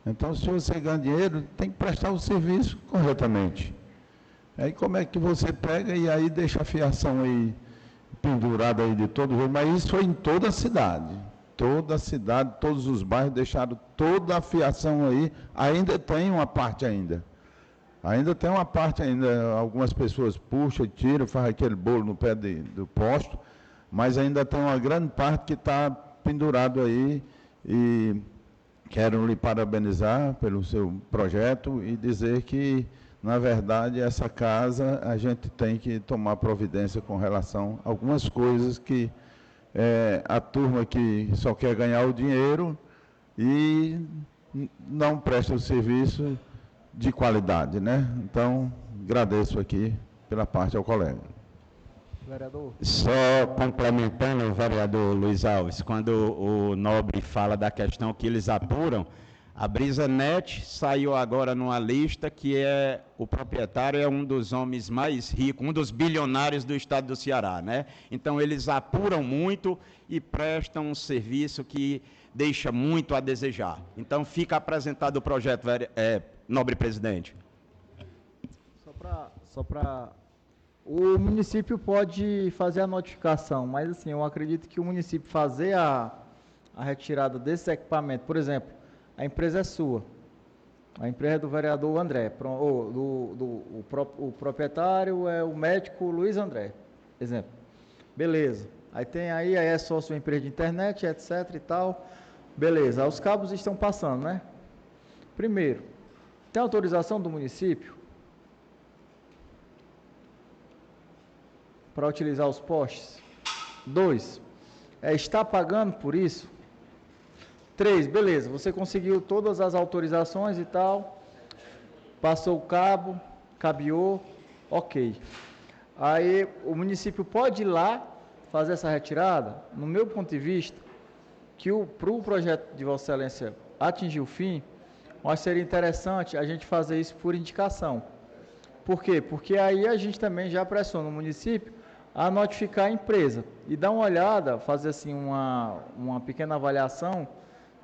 Então, se você ganha dinheiro, tem que prestar o serviço corretamente. Aí, como é que você pega e aí deixa a fiação aí pendurado aí de todo jeito, mas isso foi em toda a cidade. Toda a cidade, todos os bairros deixaram toda a fiação aí, ainda tem uma parte ainda. Ainda tem uma parte ainda, algumas pessoas puxam, tiram, fazem aquele bolo no pé do posto, mas ainda tem uma grande parte que está pendurado aí e quero lhe parabenizar pelo seu projeto e dizer que, na verdade, essa casa a gente tem que tomar providência com relação a algumas coisas que a turma que só quer ganhar o dinheiro e não presta o serviço de qualidade, né? Então, agradeço aqui pela parte ao colega. Vereador. Só complementando, vereador Luiz Alves, quando o Nobre fala da questão que eles apuram, a BrisaNet saiu agora numa lista que o proprietário é um dos homens mais ricos, um dos bilionários do estado do Ceará, né? Então, eles apuram muito e prestam um serviço que deixa muito a desejar. Então, fica apresentado o projeto, nobre presidente. Só para... O município pode fazer a notificação, mas assim, eu acredito que o município fazer a retirada desse equipamento, por exemplo, a empresa é sua, a empresa é do vereador André, o proprietário é o médico Luiz André, exemplo. Beleza, aí é sócio de uma empresa de internet, etc e tal, beleza, os cabos estão passando, né? Primeiro, tem autorização do município para utilizar os postes? 2, está pagando por isso? 3, beleza, você conseguiu todas as autorizações e tal, passou o cabo, cabeou, ok. Aí o município pode ir lá fazer essa retirada? No meu ponto de vista, que para o projeto de Vossa Excelência atingir o fim, mas seria interessante a gente fazer isso por indicação. Por quê? Porque aí a gente também já pressiona o município a notificar a empresa e dar uma olhada, fazer assim uma pequena avaliação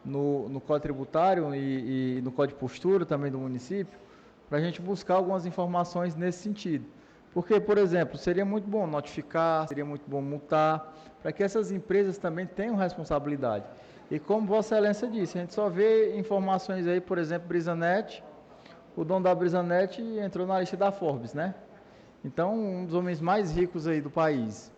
no Código Tributário e no Código de Postura também do município, para a gente buscar algumas informações nesse sentido. Porque, por exemplo, seria muito bom notificar, seria muito bom multar, para que essas empresas também tenham responsabilidade. E como Vossa Excelência disse, a gente só vê informações aí, por exemplo, BrisaNet, o dono da BrisaNet entrou na lista da Forbes, né? Então, um dos homens mais ricos aí do país.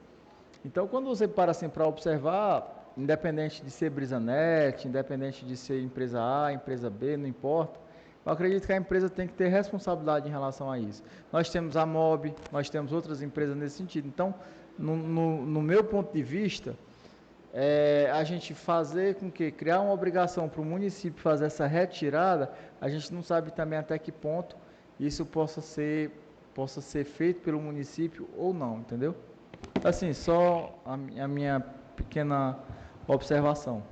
Então, quando você para assim para observar, independente de ser BrisaNet, independente de ser empresa A, empresa B, não importa, eu acredito que a empresa tem que ter responsabilidade em relação a isso. Nós temos a MOB, nós temos outras empresas nesse sentido. Então, no meu ponto de vista, a gente fazer com que, criar uma obrigação para o município fazer essa retirada, a gente não sabe também até que ponto isso possa ser feito pelo município ou não, entendeu? Assim, só a minha pequena observação.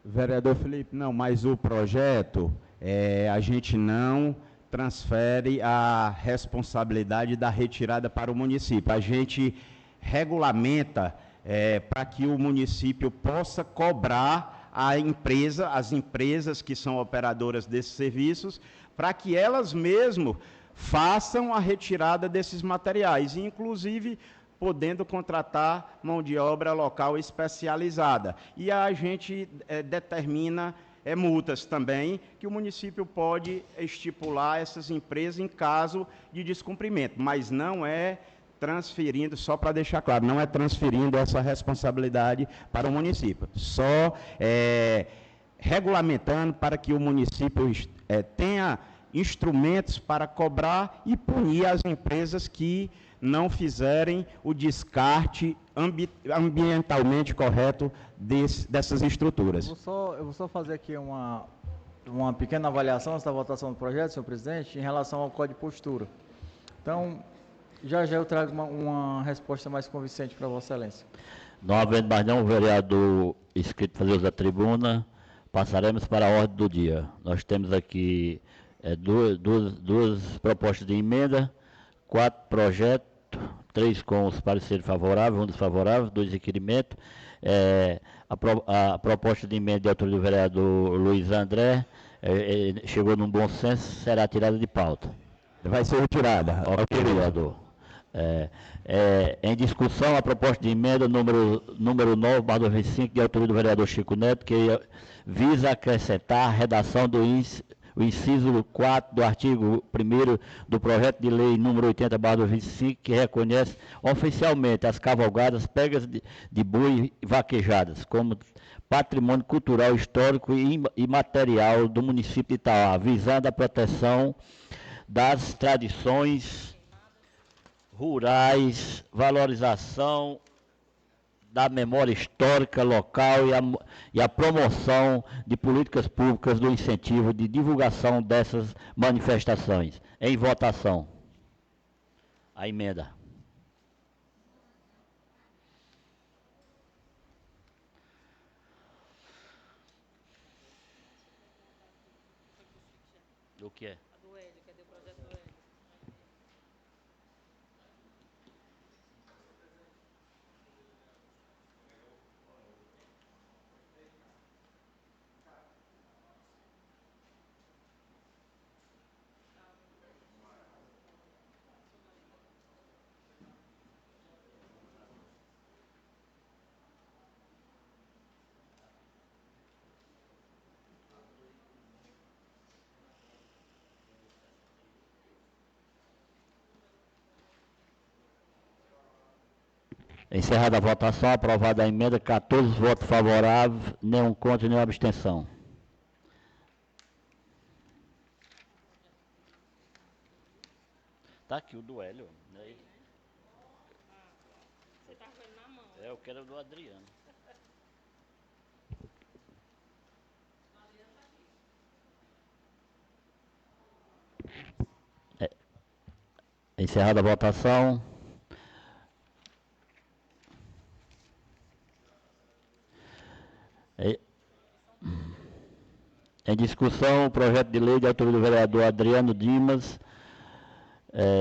Vereador Felipe, não, mas o projeto, a gente não transfere a responsabilidade da retirada para o município. A gente regulamenta para que o município possa cobrar as empresas que são operadoras desses serviços, para que elas mesmo façam a retirada desses materiais, inclusive podendo contratar mão de obra local especializada. E a gente determina multas também, que o município pode estipular essas empresas em caso de descumprimento, mas não é transferindo, só para deixar claro, não é transferindo essa responsabilidade para o município, só regulamentando para que o município tenha instrumentos para cobrar e punir as empresas que não fizerem o descarte ambientalmente correto dessas estruturas. Eu vou só fazer aqui uma pequena avaliação antes da votação do projeto, senhor presidente, em relação ao Código de Postura. Então, já eu trago uma resposta mais convincente para Vossa Excelência. Não havendo mais nenhum vereador inscrito para fazer uso da tribuna, passaremos para a ordem do dia. Nós temos aqui duas propostas de emenda, 4 projetos, 3 com os pareceres favoráveis, 1 desfavorável, 2 requerimentos. A proposta de emenda de autoria do vereador Luiz André chegou num bom senso, será tirada de pauta. Vai ser retirada. Ok, vereador. Em discussão a proposta de emenda número 9/2005, de autoria do vereador Chico Neto, que visa acrescentar a redação do o inciso 4 do artigo 1º do projeto de lei número 80/2005, que reconhece oficialmente as cavalgadas, pegas de boi e vaquejadas como patrimônio cultural, histórico e imaterial do município de Itauá, visando a proteção das tradições rurais, valorização da memória histórica local e a promoção de políticas públicas do incentivo de divulgação dessas manifestações. Em votação. A emenda. O que é? Encerrada a votação, aprovada a emenda, 14 votos favoráveis, nenhum contra e nenhuma abstenção. Tá aqui o do Hélio. Né? Você tá com ele na mão. Eu quero o do Adriano. Encerrada a votação. Em discussão, o projeto de lei de autoria do vereador Adriano Dimas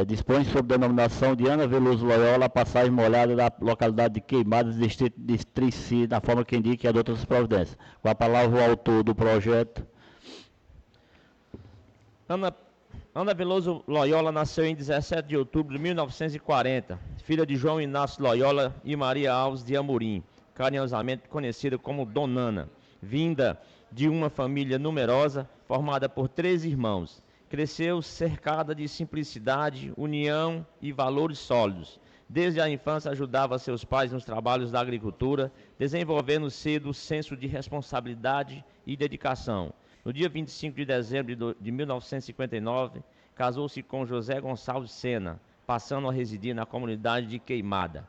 dispõe sobre denominação de Ana Veloso Loyola, a passagem molhada da localidade de Queimadas, distrito de Trici, da forma que indica e adota as providências. Com a palavra o autor do projeto. Ana Veloso Loyola nasceu em 17 de outubro de 1940, filha de João Inácio Loyola e Maria Alves de Amorim, carinhosamente conhecida como Dona Ana, vinda de uma família numerosa, formada por 3 irmãos. Cresceu cercada de simplicidade, união e valores sólidos. Desde a infância ajudava seus pais nos trabalhos da agricultura, desenvolvendo cedo o senso de responsabilidade e dedicação. No dia 25 de dezembro de 1959, casou-se com José Gonçalves Sena, passando a residir na comunidade de Queimadas.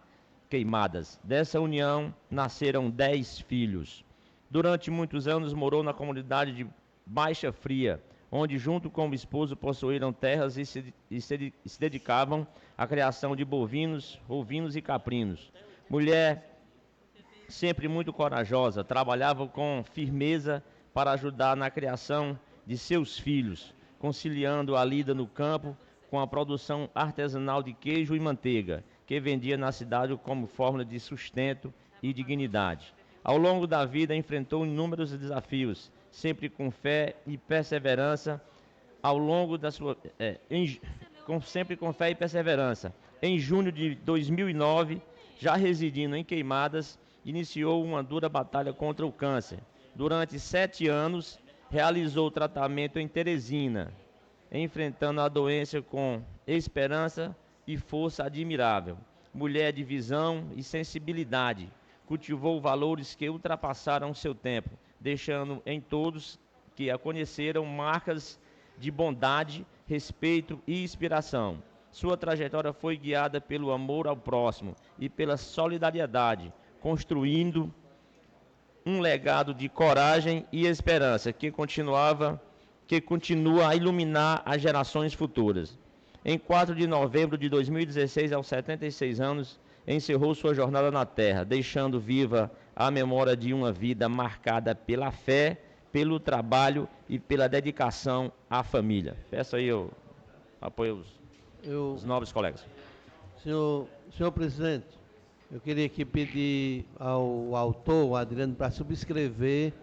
Dessa união nasceram 10 filhos. Durante muitos anos morou na comunidade de Baixa Fria, onde junto com o esposo possuíram terras e se dedicavam à criação de bovinos, ovinos e caprinos. Mulher sempre muito corajosa, trabalhava com firmeza para ajudar na criação de seus filhos, conciliando a lida no campo com a produção artesanal de queijo e manteiga, que vendia na cidade como forma de sustento e dignidade. Ao longo da vida enfrentou inúmeros desafios, sempre com fé e perseverança, sempre com fé e perseverança. Em junho de 2009, já residindo em Queimadas, iniciou uma dura batalha contra o câncer. Durante 7 anos, realizou tratamento em Teresina, enfrentando a doença com esperança e força admirável. Mulher de visão e sensibilidade, cultivou valores que ultrapassaram seu tempo, deixando em todos que a conheceram marcas de bondade, respeito e inspiração. Sua trajetória foi guiada pelo amor ao próximo e pela solidariedade, construindo um legado de coragem e esperança que continua a iluminar as gerações futuras. Em 4 de novembro de 2016, aos 76 anos, encerrou sua jornada na Terra, deixando viva a memória de uma vida marcada pela fé, pelo trabalho e pela dedicação à família. Peço aí o apoio dos nobres colegas. Senhor presidente, eu queria aqui pedir ao autor, o Adriano, para subscrever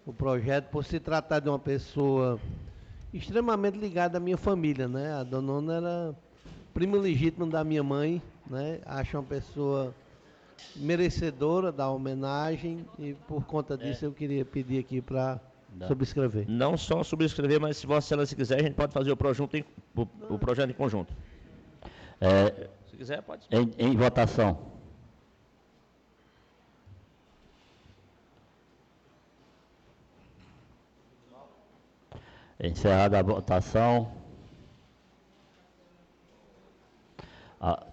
o projeto, por se tratar de uma pessoa extremamente ligada à minha família, né? A dona Ana era primo legítimo da minha mãe, né? Acho uma pessoa merecedora da homenagem e por conta disso eu queria pedir aqui para subscrever. Não só subscrever, mas se Vossa Excelência quiser, a gente pode fazer o projeto em conjunto. Se quiser, pode. Em votação. Encerrada a votação.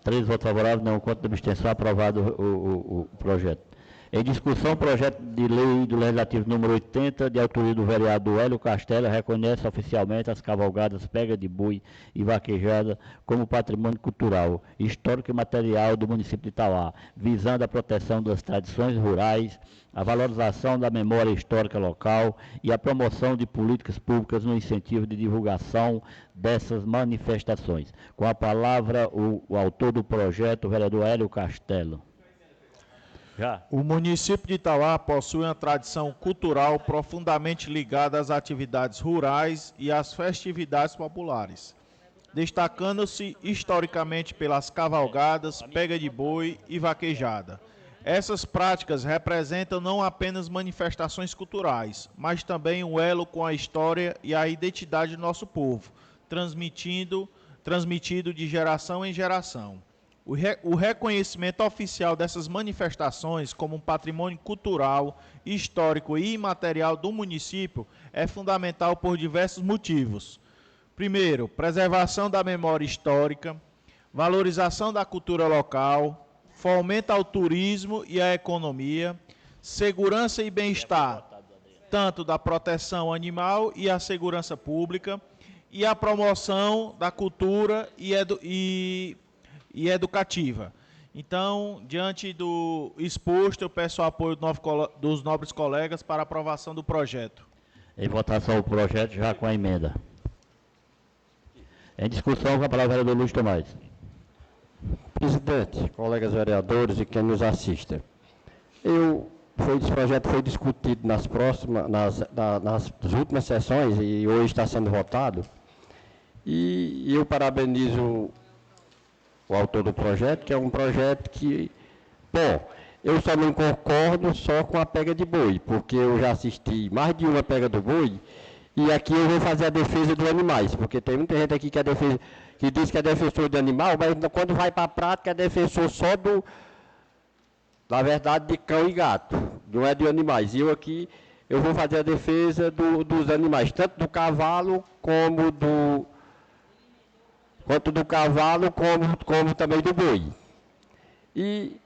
3 votos favoráveis, não contra, abstenção, aprovado o projeto. Em discussão, o projeto de lei do Legislativo número 80, de autoria do vereador Hélio Castelo, reconhece oficialmente as cavalgadas, pega de boi e vaquejada como patrimônio cultural, histórico e material do município de Itauá, visando a proteção das tradições rurais, a valorização da memória histórica local e a promoção de políticas públicas no incentivo de divulgação dessas manifestações. Com a palavra, o autor do projeto, o vereador Hélio Castelo. O município de Itauá possui uma tradição cultural profundamente ligada às atividades rurais e às festividades populares, destacando-se historicamente pelas cavalgadas, pega de boi e vaquejada. Essas práticas representam não apenas manifestações culturais, mas também um elo com a história e a identidade do nosso povo, transmitido de geração em geração. O reconhecimento oficial dessas manifestações como um patrimônio cultural, histórico e imaterial do município é fundamental por diversos motivos. Primeiro, preservação da memória histórica, valorização da cultura local, fomenta o turismo e a economia, segurança e bem-estar, tanto da proteção animal e a segurança pública, e a promoção da cultura e educativa. Então, diante do exposto, eu peço o apoio dos nobres colegas para a aprovação do projeto. Em votação o projeto, já com a emenda. Em discussão, com a palavra, vereador Luiz Tomás. Presidente, colegas vereadores e quem nos assista, esse projeto foi discutido nas últimas sessões e hoje está sendo votado, e eu parabenizo o autor do projeto, que é um projeto que, bom, eu só não concordo só com a pega de boi, porque eu já assisti mais de uma pega do boi, e aqui eu vou fazer a defesa dos animais, porque tem muita gente aqui que diz que é defensor de animal, mas quando vai para a prática é defensor só na verdade, de cão e gato, não é de animais. E eu aqui, eu vou fazer a defesa dos animais, tanto do cavalo como como também do boi. E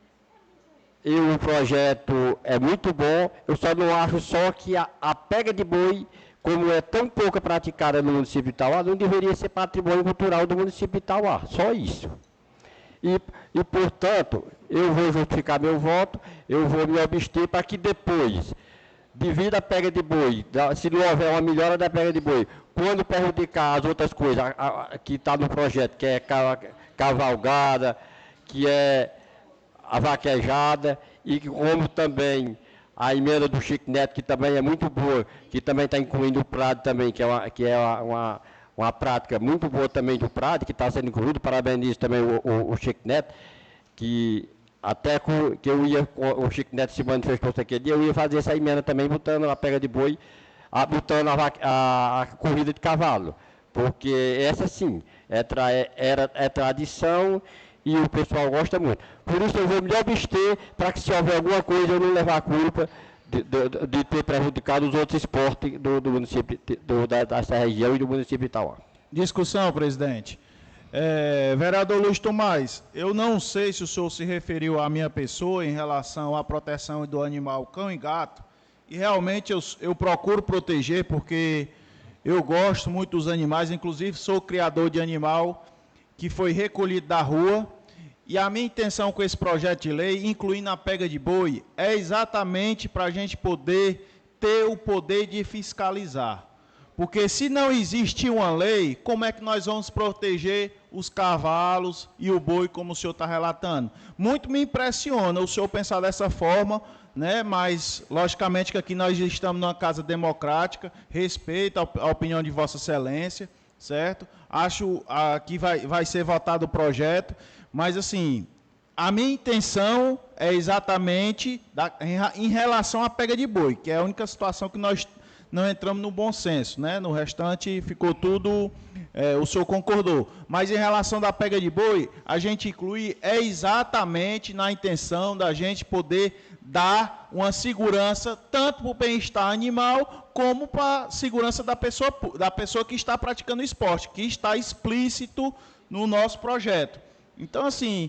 o projeto é muito bom, eu só não acho só que a pega de boi, como é tão pouca praticada no município de Itauá, não deveria ser patrimônio cultural do município de Itauá, só isso. E, portanto, eu vou justificar meu voto, eu vou me abster para que depois, devido à pega de boi, se não houver uma melhora da pega de boi, quando prejudicar as outras coisas que está no projeto, que é cavalgada, que é a vaquejada, e como também a emenda do Chico Neto, que também é muito boa, que também está incluindo o Prado também, que é uma prática muito boa também do Prado, que está sendo incluído. Parabenizo também o Chico Neto, que até que o Chico Neto se manifestou aquele dia, eu ia fazer essa emenda também, botando a pega de boi, botando a corrida de cavalo, porque essa sim é tradição e o pessoal gosta muito. Por isso eu vou me abster para que, se houver alguma coisa, eu não levar a culpa de ter prejudicado os outros esportes do município, dessa região e do município de Itauá. Discussão, presidente. Vereador Luiz Tomás, eu não sei se o senhor se referiu à minha pessoa em relação à proteção do animal cão e gato, e realmente eu procuro proteger porque eu gosto muito dos animais, inclusive sou criador de animal que foi recolhido da rua, e a minha intenção com esse projeto de lei, incluindo a pega de boi, é exatamente para a gente poder ter o poder de fiscalizar. Porque se não existir uma lei, como é que nós vamos proteger os cavalos e o boi, como o senhor está relatando? Muito me impressiona o senhor pensar dessa forma, né? Mas, logicamente, que aqui nós estamos numa casa democrática, respeito a opinião de Vossa Excelência, certo? Acho que vai ser votado o projeto, mas, assim, a minha intenção é exatamente em relação à pega de boi, que é a única situação que nós não entramos no bom senso, né? No restante ficou tudo, o senhor concordou. Mas em relação da pega de boi, a gente inclui exatamente na intenção da gente poder dar uma segurança tanto para o bem-estar animal como para a segurança da pessoa que está praticando esporte, que está explícito no nosso projeto. Então, assim,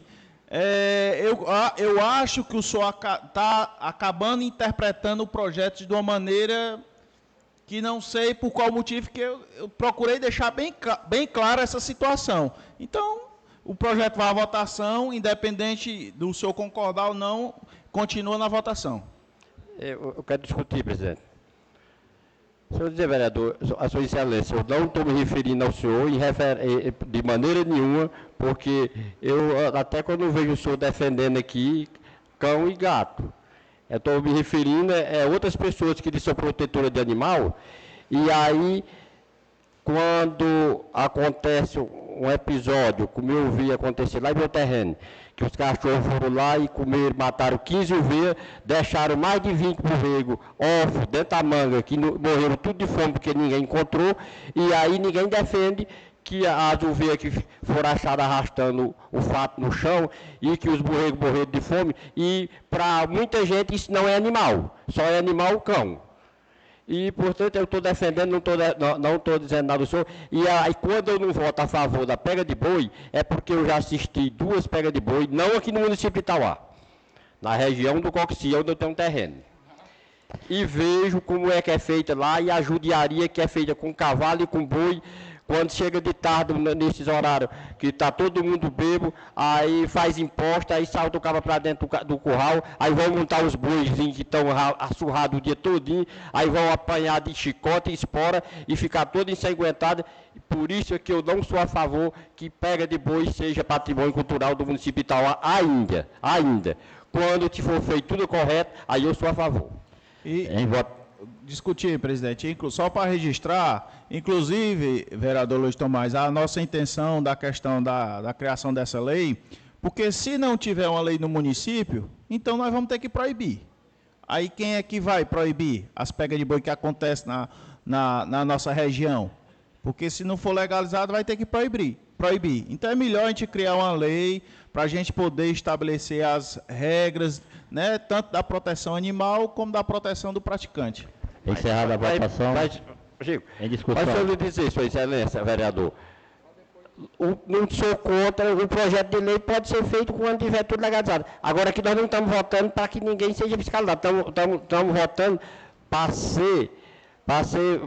eu acho que o senhor está acabando interpretando o projeto de uma maneira que não sei por qual motivo, que eu procurei deixar bem clara essa situação. Então, o projeto vai à votação, independente do senhor concordar ou não, continua na votação. Eu quero discutir, presidente. Senhor vereador, a sua excelência, eu não estou me referindo ao senhor de maneira nenhuma, porque eu, até quando eu vejo o senhor defendendo aqui cão e gato, eu estou me referindo a outras pessoas que são protetoras de animal, e aí, quando acontece um episódio, como eu vi acontecer lá em meu terreno, que os cachorros foram lá e comeram, mataram 15 ovelhas, deixaram mais de 20 borregos ovos dentro da manga, que morreram tudo de fome porque ninguém encontrou, e aí ninguém defende que as ovelhas que foram achadas arrastando o fato no chão e que os borregos morreram de fome, e para muita gente isso não é animal, só é animal cão. E, portanto, eu estou defendendo, não estou dizendo nada do senhor, e aí quando eu não voto a favor da pega de boi, é porque eu já assisti 2 pegas de boi, não aqui no município de Itauá, na região do Coxia, onde eu tenho um terreno. E vejo como é que é feita lá, e a judiaria que é feita com cavalo e com boi, quando chega de tarde, nesses horários, que está todo mundo bebo, aí faz imposto, aí salta o cabo para dentro do curral, aí vão montar os boizinhos que estão assurrados o dia todinho, aí vão apanhar de chicote e espora e ficar todo ensanguentado. Por isso é que eu não sou a favor que pega de boi seja patrimônio cultural do município de Itauá ainda. Quando for feito tudo correto, aí eu sou a favor. Discutir, presidente, só para registrar, inclusive, vereador Luiz Tomás, a nossa intenção da questão da criação dessa lei, porque se não tiver uma lei no município, então nós vamos ter que proibir. Aí quem é que vai proibir as pegas de boi que acontecem na nossa região? Porque se não for legalizado, vai ter que proibir. Então é melhor a gente criar uma lei para a gente poder estabelecer as regras, né, tanto da proteção animal como da proteção do praticante. Encerrada a votação. Chico, em discussão. mas se eu lhe dizer, sua excelência, vereador, não sou contra, o projeto de lei pode ser feito quando tiver tudo legalizado. Agora aqui nós não estamos votando para que ninguém seja fiscalizado, estamos votando para ser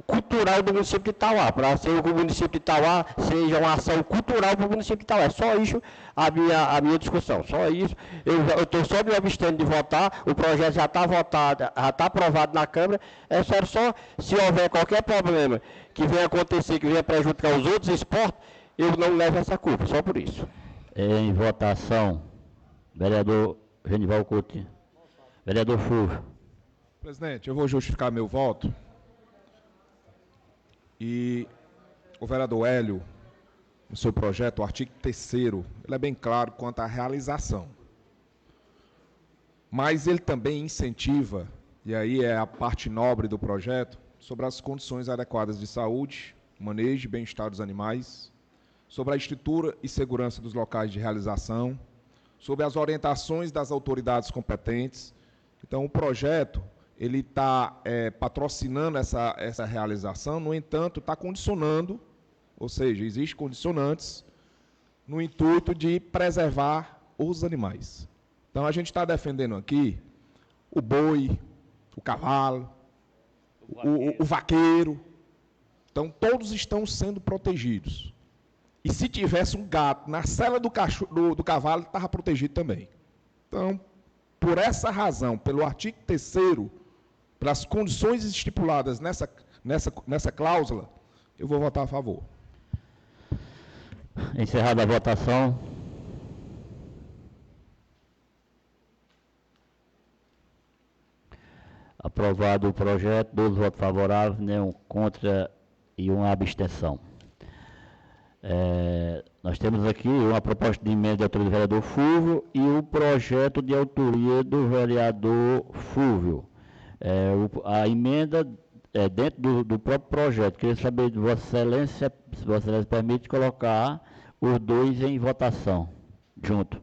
cultural do município de Itauá, para ser que o município de Itauá seja uma ação cultural para o município de Itauá. É só isso a minha discussão, só isso. Eu estou só me abstendo de votar, o projeto já está votado, já está aprovado na Câmara, é só se houver qualquer problema que venha acontecer, que venha prejudicar os outros esportes, eu não levo essa culpa, só por isso. Em votação, vereador Genival Couto, vereador Fulvio. Presidente, eu vou justificar meu voto. E o vereador Hélio, no seu projeto, o artigo 3º, ele é bem claro quanto à realização. Mas ele também incentiva, e aí é a parte nobre do projeto, sobre as condições adequadas de saúde, manejo e bem-estar dos animais, sobre a estrutura e segurança dos locais de realização, sobre as orientações das autoridades competentes. Então, o projeto ele está patrocinando essa realização, no entanto, está condicionando, ou seja, existem condicionantes no intuito de preservar os animais. Então, a gente está defendendo aqui o boi, o cavalo, o vaqueiro. Então, todos estão sendo protegidos. E se tivesse um gato na sela do cavalo, estava protegido também. Então, por essa razão, pelo artigo 3º, pelas condições estipuladas nessa cláusula, eu vou votar a favor. Encerrada a votação. Aprovado o projeto, 12 votos favoráveis, nenhum contra e uma abstenção. Nós temos aqui uma proposta de emenda de autoria do vereador Fúvio e o projeto de autoria do vereador Fúvio. A emenda é dentro do próprio projeto. Queria saber de Vossa Excelência, se Vossa Excelência permite colocar os dois em votação, junto.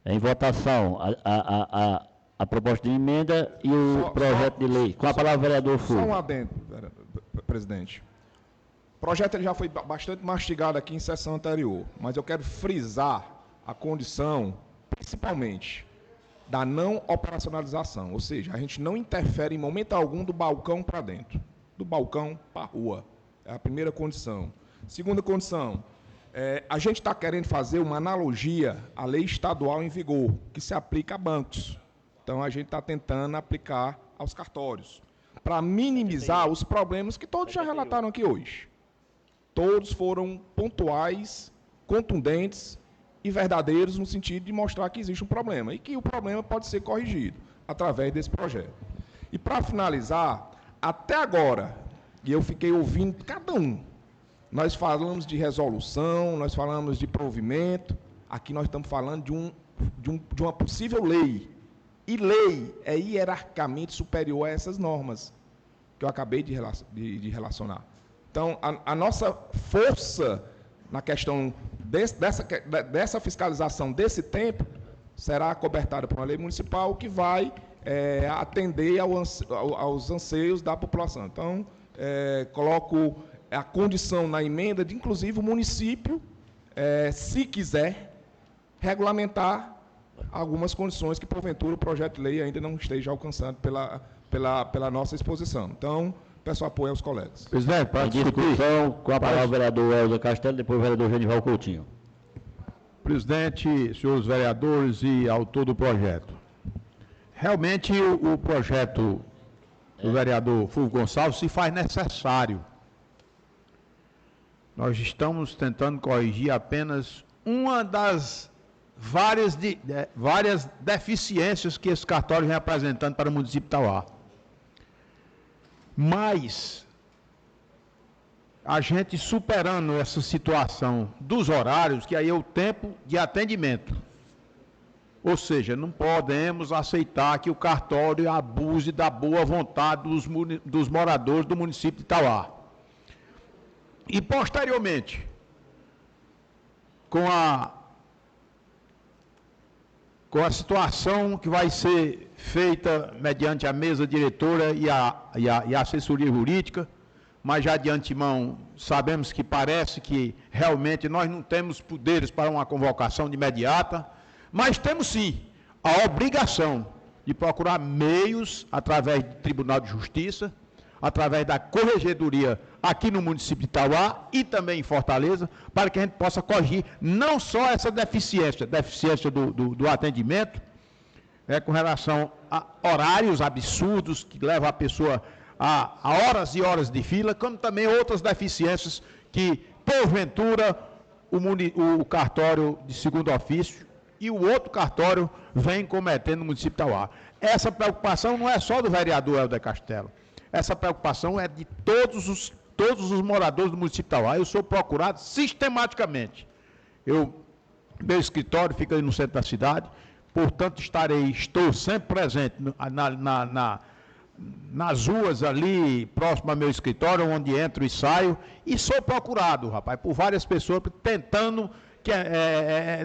Em votação, a proposta de emenda e o projeto de lei. Com a palavra, vereador Fúvio. Só um adendo, presidente. O projeto ele já foi bastante mastigado aqui em sessão anterior, mas eu quero frisar a condição, principalmente, da não operacionalização, ou seja, a gente não interfere em momento algum do balcão para dentro, do balcão para a rua. É a primeira condição. Segunda condição, a gente está querendo fazer uma analogia à lei estadual em vigor, que se aplica a bancos. Então, a gente está tentando aplicar aos cartórios, para minimizar os problemas que todos já relataram aqui hoje. Todos foram pontuais, contundentes e verdadeiros no sentido de mostrar que existe um problema e que o problema pode ser corrigido através desse projeto. E, para finalizar, até agora, e eu fiquei ouvindo cada um, nós falamos de resolução, nós falamos de provimento, aqui nós estamos falando de uma possível lei. E lei é hierarquicamente superior a essas normas que eu acabei de relacionar. Então, a nossa força na questão dessa fiscalização desse tempo será cobertada por uma lei municipal que vai atender aos anseios da população. Então, coloco a condição na emenda de, inclusive, o município, se quiser, regulamentar algumas condições que, porventura, o projeto de lei ainda não esteja alcançando pela nossa exposição. Então, peço apoio aos colegas. Presidente, para discussão, com a palavra o vereador Helder Castelo, depois o vereador Genival Coutinho. Presidente, senhores vereadores e autor do projeto. Realmente, o projeto do vereador Fulvio Gonçalves se faz necessário. Nós estamos tentando corrigir apenas uma das várias deficiências que esse cartório vem apresentando para o município de Itauá. Mas, a gente superando essa situação dos horários, que aí é o tempo de atendimento. Ou seja, não podemos aceitar que o cartório abuse da boa vontade dos moradores do município de Itauá. E, posteriormente, com a situação que vai ser feita mediante a mesa diretora e a assessoria jurídica, mas já de antemão sabemos que parece que realmente nós não temos poderes para uma convocação de imediata, mas temos sim a obrigação de procurar meios através do Tribunal de Justiça, através da Corregedoria aqui no município de Itauá e também em Fortaleza, para que a gente possa corrigir não só essa deficiência do atendimento, com relação a horários absurdos que levam a pessoa a horas e horas de fila, como também outras deficiências que, porventura, o cartório de segundo ofício e o outro cartório vem cometendo no município de Itauá. Essa preocupação não é só do vereador Helder Castelo. Essa preocupação é de todos os moradores do município de Itauá. Eu sou procurado sistematicamente. Meu escritório fica aí no centro da cidade, portanto, estou sempre presente nas ruas ali, próximo ao meu escritório, onde entro e saio, e sou procurado, rapaz, por várias pessoas, tentando,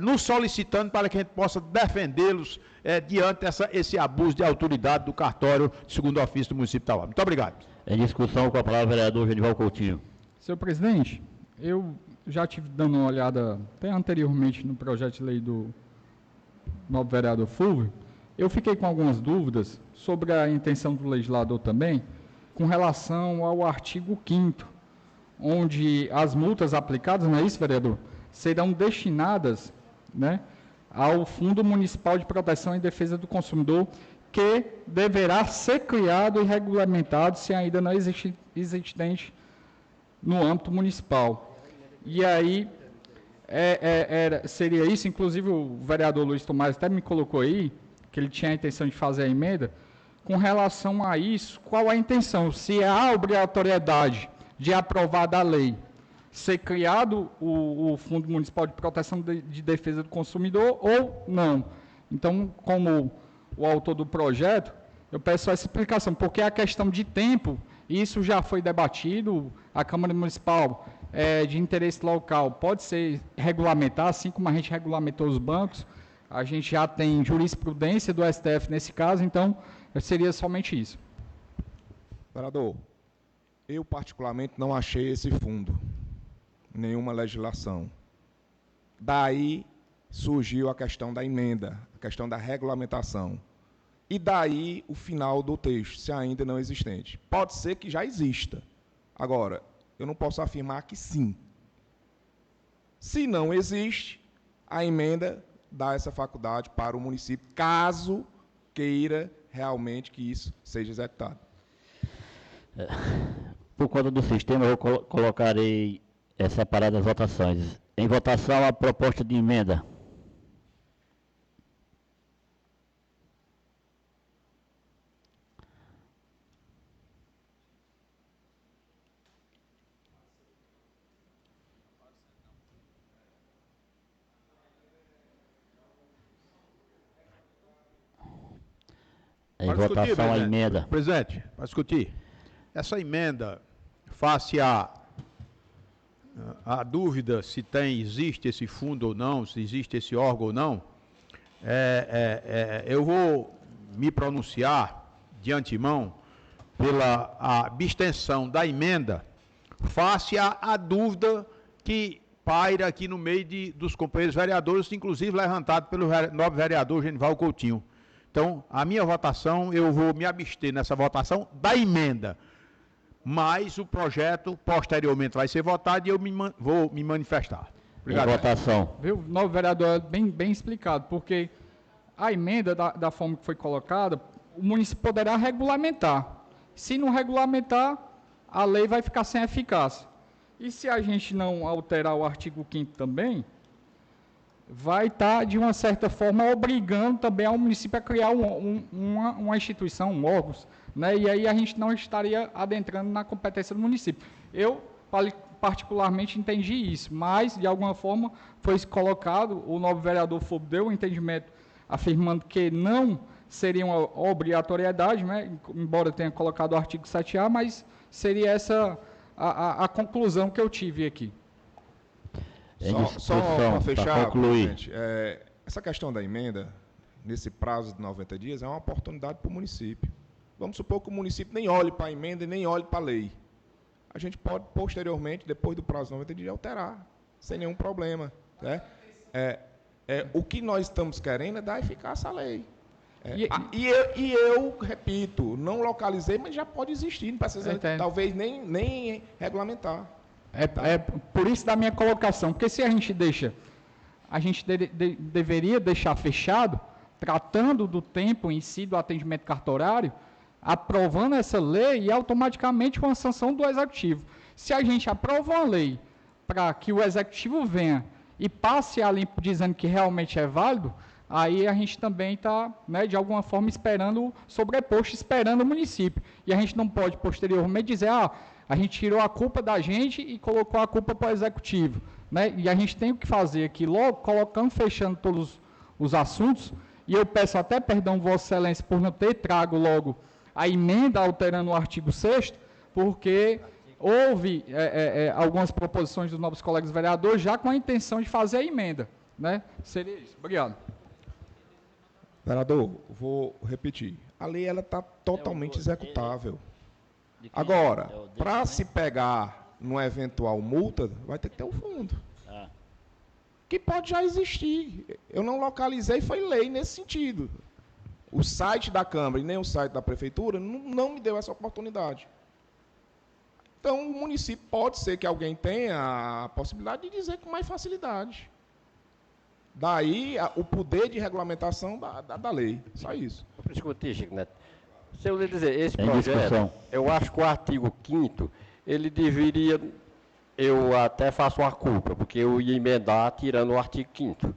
nos solicitando para que a gente possa defendê-los diante esse abuso de autoridade do cartório de segundo ofício do município de Itauá. Muito obrigado. Em discussão, com a palavra o vereador Genival Coutinho. Senhor presidente, eu já tive dando uma olhada até anteriormente no projeto de lei do novo vereador Fulvio. Eu fiquei com algumas dúvidas sobre a intenção do legislador também, com relação ao artigo 5º, onde as multas aplicadas, não é isso, vereador, serão destinadas, né, ao Fundo Municipal de Proteção e Defesa do Consumidor, que deverá ser criado e regulamentado, se ainda não existente no âmbito municipal. E aí, seria isso, inclusive o vereador Luiz Tomás até me colocou aí, que ele tinha a intenção de fazer a emenda. Com relação a isso, qual a intenção? Se há obrigatoriedade de aprovar da lei, ser criado o Fundo Municipal de Proteção de Defesa do Consumidor ou não. Então, como o autor do projeto, eu peço essa explicação, porque a questão de tempo, isso já foi debatido, a Câmara Municipal de interesse local pode ser regulamentar, assim como a gente regulamentou os bancos, a gente já tem jurisprudência do STF nesse caso, então seria somente isso. Vereador, eu particularmente não achei esse fundo, nenhuma legislação. Daí surgiu a questão da emenda, a questão da regulamentação. E daí o final do texto, se ainda não existente. Pode ser que já exista. Agora, eu não posso afirmar que sim. Se não existe, a emenda dá essa faculdade para o município, caso queira realmente que isso seja executado. Por conta do sistema, eu colocarei separadas as votações. Em votação, a proposta de emenda. Em votação a emenda. Presidente, para discutir. Essa emenda, face a dúvida se existe esse fundo ou não, se existe esse órgão ou não, eu vou me pronunciar de antemão pela abstenção da emenda, face a dúvida que paira aqui no meio dos companheiros vereadores, inclusive levantado pelo nobre vereador Genival Coutinho. Então, a minha votação, eu vou me abster nessa votação da emenda, mas o projeto posteriormente vai ser votado e eu vou me manifestar. Obrigado. Em votação. Viu, novo vereador, bem explicado, porque a emenda, da forma que foi colocada, o município poderá regulamentar. Se não regulamentar, a lei vai ficar sem eficácia. E se a gente não alterar o artigo 5º também, vai estar, de uma certa forma, obrigando também ao município a criar uma instituição, um órgão, né? E aí a gente não estaria adentrando na competência do município. Eu, particularmente, entendi isso, mas, de alguma forma, foi colocado, o novo vereador Fobo deu um entendimento afirmando que não seria uma obrigatoriedade, né? Embora tenha colocado o artigo 7A, mas seria essa a conclusão que eu tive aqui. Só para fechar, presidente, essa questão da emenda, nesse prazo de 90 dias, é uma oportunidade para o município. Vamos supor que o município nem olhe para a emenda e nem olhe para a lei. A gente pode, posteriormente, depois do prazo de 90 dias, alterar, sem nenhum problema. Né? O que nós estamos querendo é dar eficácia à lei. Eu, repito, não localizei, mas já pode existir, não precisa talvez nem regulamentar. Por isso da minha colocação, porque se a gente deveria deixar fechado, tratando do tempo em si do atendimento cartorário, aprovando essa lei e automaticamente com a sanção do Executivo. Se a gente aprova uma lei para que o Executivo venha e passe a limpo dizendo que realmente é válido, aí a gente também está, né, de alguma forma, sobreposto, esperando o município. E a gente não pode, posteriormente, dizer, a gente tirou a culpa da gente e colocou a culpa para o Executivo. Né? E a gente tem o que fazer aqui, logo, colocando, fechando todos os assuntos, e eu peço até perdão, Vossa Excelência, por não ter trago logo a emenda alterando o artigo 6º, porque houve algumas proposições dos novos colegas vereadores já com a intenção de fazer a emenda. Né? Seria isso. Obrigado. Vereador, vou repetir. A lei está totalmente executável. Agora, para se pegar numa eventual multa, vai ter que ter um fundo. Que pode já existir. Eu não localizei, foi lei nesse sentido. O site da Câmara e nem o site da Prefeitura não me deu essa oportunidade. Então, o município pode ser que alguém tenha a possibilidade de dizer com mais facilidade. Daí, o poder de regulamentação da lei. Só isso. Para discutir, Chico Neto. Se eu lhe dizer, esse projeto, eu acho que o artigo 5º, ele deveria, eu até faço uma culpa, porque eu ia emendar tirando o artigo 5º.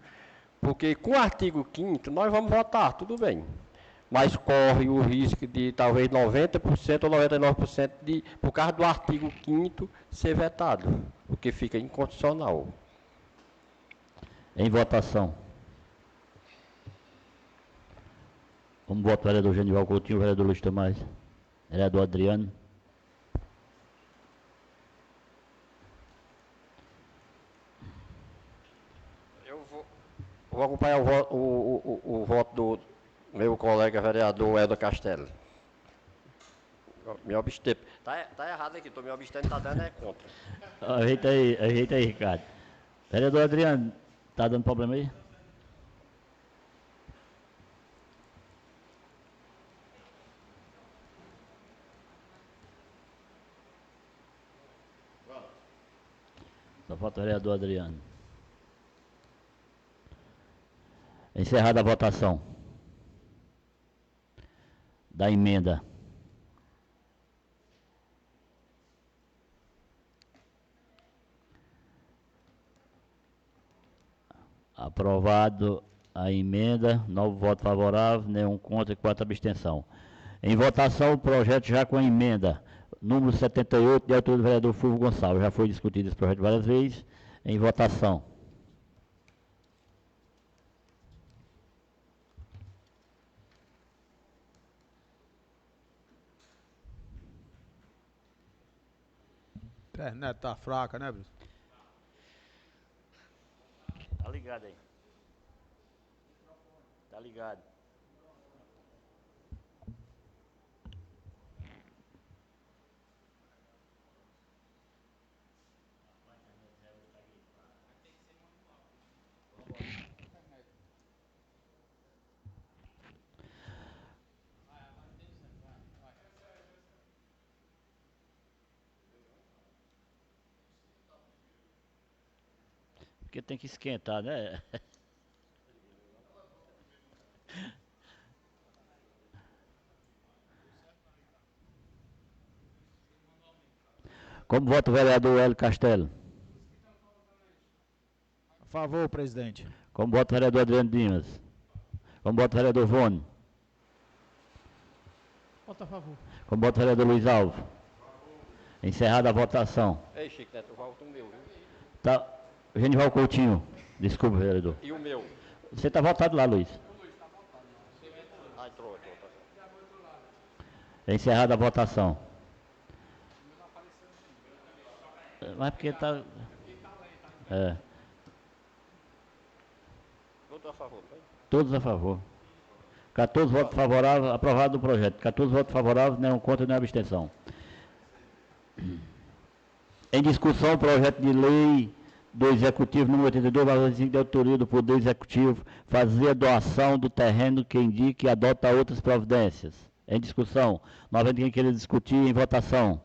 Porque com o artigo 5º, nós vamos votar, tudo bem. mas corre o risco de talvez 90% ou 99% por causa do artigo 5º ser vetado, o que fica inconstitucional. Em votação. Como voto o vereador Genival Coutinho, o vereador Luiz Tomás, vereador Adriano. Eu vou acompanhar o voto do meu colega vereador Helder Castello. Me abster. Tá errado aqui, estou me abstendo, está dando é contra. Ajeita aí, Ricardo. Vereador Adriano, está dando problema aí? Só falta o vereador Adriano. Encerrada a votação da emenda. Aprovado a emenda, 9 votos favoráveis, nenhum contra e 4 abstenção. Em votação, o projeto já com a emenda número 78, de autoria do vereador Fulvio Gonçalves. Já foi discutido esse projeto várias vezes. Em votação. A internet tá fraca, né, Bruno? Tá ligado aí. Tá ligado. Porque tem que esquentar, né? Como vota o vereador Hélio Castelo? A favor, presidente. Como vota o vereador Adriano Dimas? Como vota o vereador Vone? Voto a favor. Como vota o vereador Luiz Alves? Encerrada a votação. Ei, Chico Neto, eu volto o meu, viu? Tá. Genival Coutinho. Desculpa, vereador. E o meu? Você está votado lá, Luiz. Ah, entrou. Encerrada a votação. Mas porque está... É. Votou a favor, foi? Todos a favor. 14 votos favoráveis, aprovado o projeto. 14 votos favoráveis, nenhum contra e nenhuma abstenção. Em discussão, o projeto de lei do Executivo número 82/25 de autoria do Poder Executivo fazer a doação do terreno que indique e adota outras providências. Em discussão. Novamente, quem queira discutir, em votação.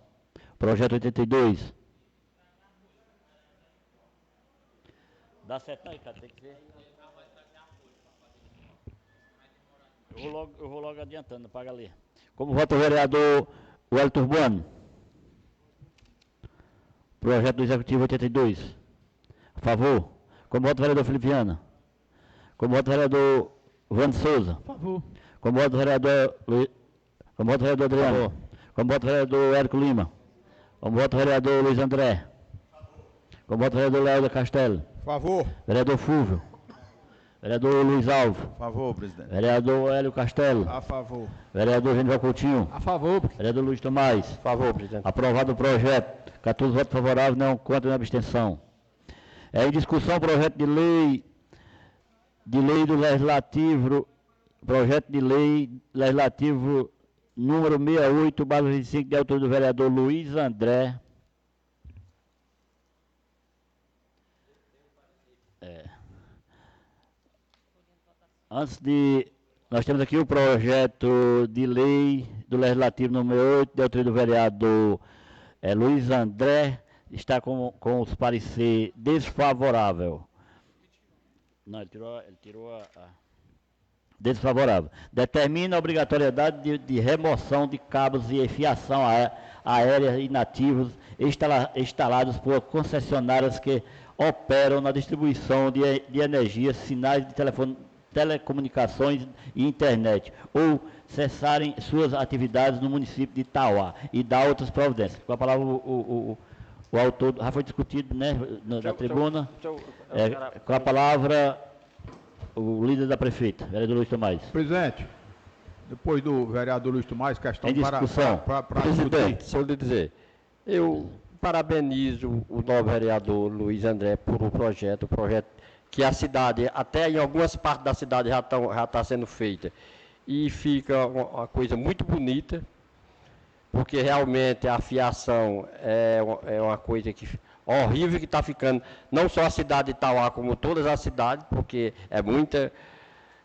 Projeto 82. Dá certo aí, cara, tem que ver. Eu vou logo adiantando, paga ali. Como vota o vereador Wellington Urbano? Projeto do Executivo 82. A favor. Como vota o vereador Felipe Viana? Como vota o vereador Vando Souza? A favor. Como vota o vereador Como vota o vereador Adriano? Como vota o vereador Érico Lima? Como vota o vereador Luiz André? Como vota o vereador Léo Castelo? Favor. Vereador Fulvio. Vereador Luiz Alves. A favor, presidente. Vereador Hélio Castelo. A favor. Vereador Genival Coutinho. A favor. Vereador Luiz Tomás. A favor, presidente. Aprovado o projeto. 14 votos favoráveis, não contra nem abstenção. É em discussão o projeto de lei do Legislativo, projeto de lei legislativo número 68/25 de autoria do vereador Luiz André. Antes de... Nós temos aqui o projeto de lei do Legislativo número 8, de autoria do vereador Luiz André, está com os parecer desfavorável. Não, ele tirou a... Desfavorável. Determina a obrigatoriedade de remoção de cabos e fiação aérea inativos instalados por concessionárias que operam na distribuição de energia, sinais de telecomunicações e internet, ou cessarem suas atividades no município de Itauá e dar outras providências. Com a palavra o autor, já foi discutido, né, na tribuna. Com a palavra o líder da prefeita, vereador Luiz Tomás. Presidente, depois do vereador Luiz Tomás, questão em discussão. para Presidente, se eu lhe dizer, eu parabenizo o novo vereador Luiz André por o projeto que a cidade, até em algumas partes da cidade já está sendo feita, e fica uma coisa muito bonita, porque realmente a fiação é uma coisa horrível que está ficando, não só a cidade de Itauá, como todas as cidades, porque é muita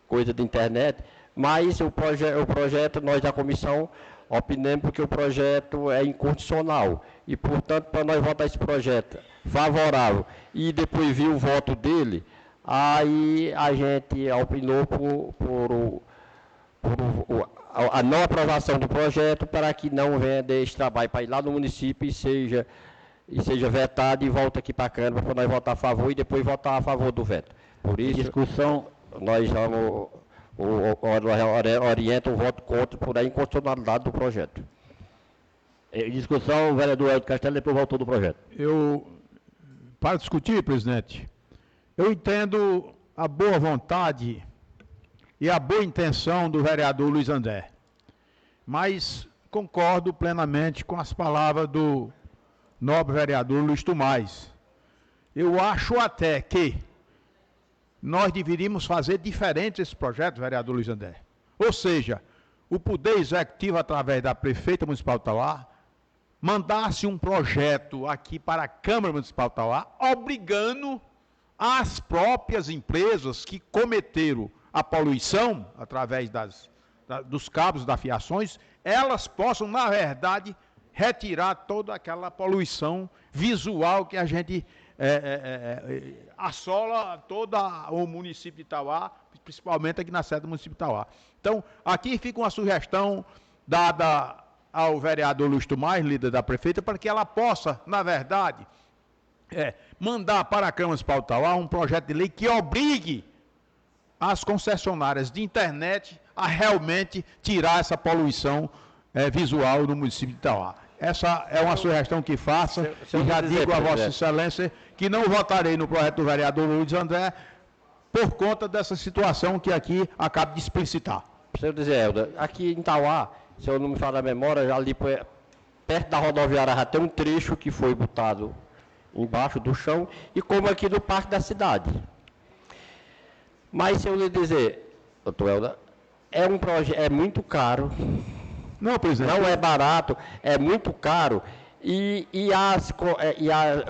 coisa de internet, mas o projeto, nós da comissão, opinamos porque o projeto é incondicional, e portanto, para nós votar esse projeto favorável, e depois vir o voto dele, aí a gente opinou por a não aprovação do projeto para que não venha desse trabalho para ir lá no município e seja vetado e volta aqui para a Câmara para nós votar a favor e depois votar a favor do veto. Por isso, discussão, nós vamos orienta o voto contra por a inconstitucionalidade do projeto. Em discussão, o vereador Elton Castelo, depois o autor do projeto. Para discutir, presidente, eu entendo a boa vontade e a boa intenção do vereador Luiz André, mas concordo plenamente com as palavras do nobre vereador Luiz Tomás. Eu acho até que nós deveríamos fazer diferente esse projeto, vereador Luiz André. Ou seja, o Poder Executivo, através da Prefeita Municipal de Itauá, mandasse um projeto aqui para a Câmara Municipal de Itauá, obrigando as próprias empresas que cometeram a poluição, através dos cabos, das fiações, elas possam, na verdade, retirar toda aquela poluição visual que a gente assola todo o município de Itauá, principalmente aqui na sede do município de Itauá. Então, aqui fica uma sugestão dada ao vereador Luiz Tomás, líder da prefeita, para que ela possa, na verdade, mandar para a Câmara Municipal de Itauá um projeto de lei que obrigue as concessionárias de internet a realmente tirar essa poluição visual no município de Itauá. Essa é uma sugestão que faça, e já digo a Vossa Excelência que não votarei no projeto do vereador Luiz André por conta dessa situação que aqui acabo de explicitar. Senhor dizer, Helder, aqui em Itauá, se eu não me falar da memória, já ali perto da rodoviária já tem um trecho que foi botado embaixo do chão, e como aqui do parque da cidade. Mas se eu lhe dizer, doutor Helder, é muito caro. Não, presidente. Não é barato, é muito caro. E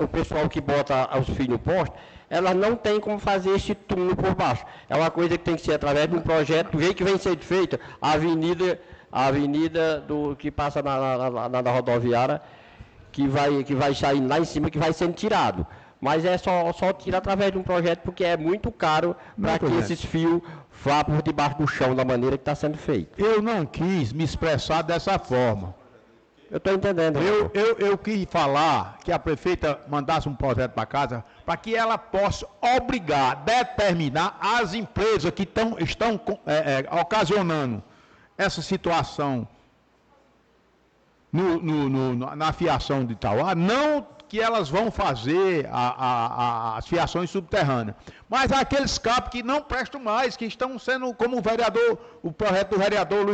o pessoal que bota os fios no poste, elas não tem como fazer esse túnel por baixo. É uma coisa que tem que ser através de um projeto, do jeito que vem sendo feita, a avenida que passa na rodoviária, que vai sair lá em cima, que vai sendo tirado. Mas é só tirar através de um projeto, porque é muito caro para que esses fios vá por debaixo do chão da maneira que está sendo feito. Eu não quis me expressar dessa forma. Eu estou entendendo. Eu quis falar que a prefeita mandasse um projeto para casa para que ela possa obrigar, determinar as empresas que estão ocasionando essa situação na fiação de Itauá, não que elas vão fazer as fiações subterrâneas, mas aqueles cabos que não prestam mais, que estão sendo, como o projeto do vereador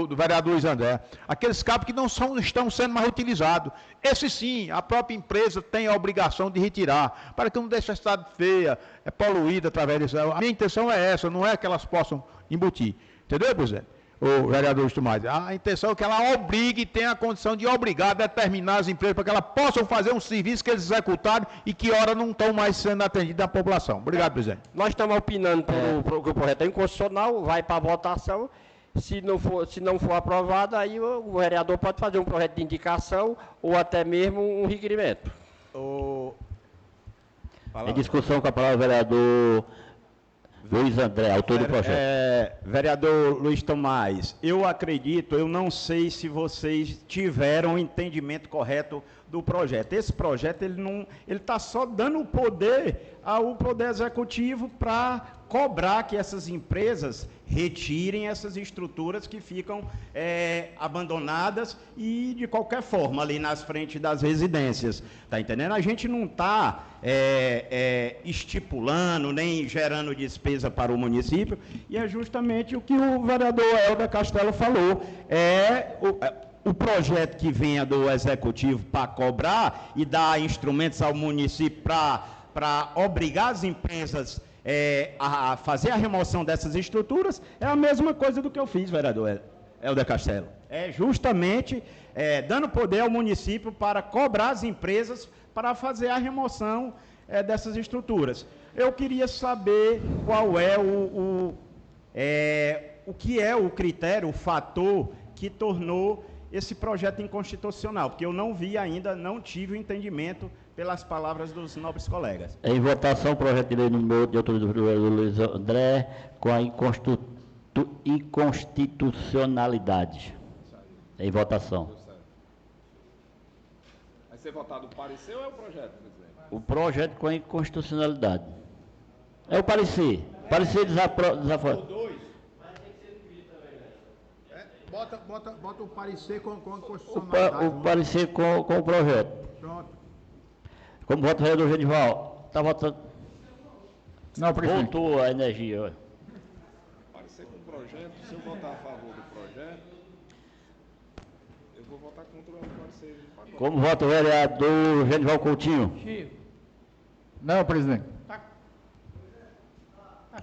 do vereador Luiz André, aqueles cabos que não estão sendo mais utilizados. Esse sim, a própria empresa tem a obrigação de retirar, para que não deixe a cidade feia, poluída através disso. A minha intenção é essa, não é que elas possam embutir. Entendeu, presidente? O vereador Luiz Tomás, a intenção é que ela obrigue, tenha a condição de obrigar, determinar as empresas para que elas possam fazer um serviço que eles executaram e que ora não estão mais sendo atendidos da população. Obrigado, presidente. Nós estamos opinando que o projeto é inconstitucional, vai para a votação. Se não for aprovado, aí o vereador pode fazer um projeto de indicação ou até mesmo um requerimento. Em discussão com a palavra o vereador Luiz André, autor do projeto. Vereador Luiz Tomás, eu acredito, eu não sei se vocês tiveram o entendimento correto do projeto. Esse projeto, ele está só dando poder ao Poder Executivo para cobrar que essas empresas retirem essas estruturas que ficam abandonadas e, de qualquer forma, ali nas frentes das residências. Está entendendo? A gente não está estipulando, nem gerando despesa para o município, e é justamente o que o vereador Helder Castelo falou. O projeto que venha do Executivo para cobrar e dar instrumentos ao município para obrigar as empresas a fazer a remoção dessas estruturas, é a mesma coisa do que eu fiz, vereador Helder Castelo. É justamente dando poder ao município para cobrar as empresas para fazer a remoção dessas estruturas. Eu queria saber qual é o que é o critério, o fator que tornou esse projeto inconstitucional, porque eu não vi ainda, não tive o entendimento pelas palavras dos nobres colegas. Em votação, o projeto de lei número 8 de autoria do vereador Luiz André, com a inconstitucionalidade. Em votação. Vai ser votado o parecer ou é o projeto, presidente? O projeto com a inconstitucionalidade. É o parecer. Parecer desaforo. Bota o parecer com a constitucionalidade. O parecer com o projeto. Pronto. Como vota o vereador Genival? Está votando. Não, presidente. Voltou a energia. Olha. Parecer com o projeto, se eu votar a favor do projeto, eu vou votar contra o parecer. Como vota o vereador Genival Coutinho? Chico. Não, presidente. Tá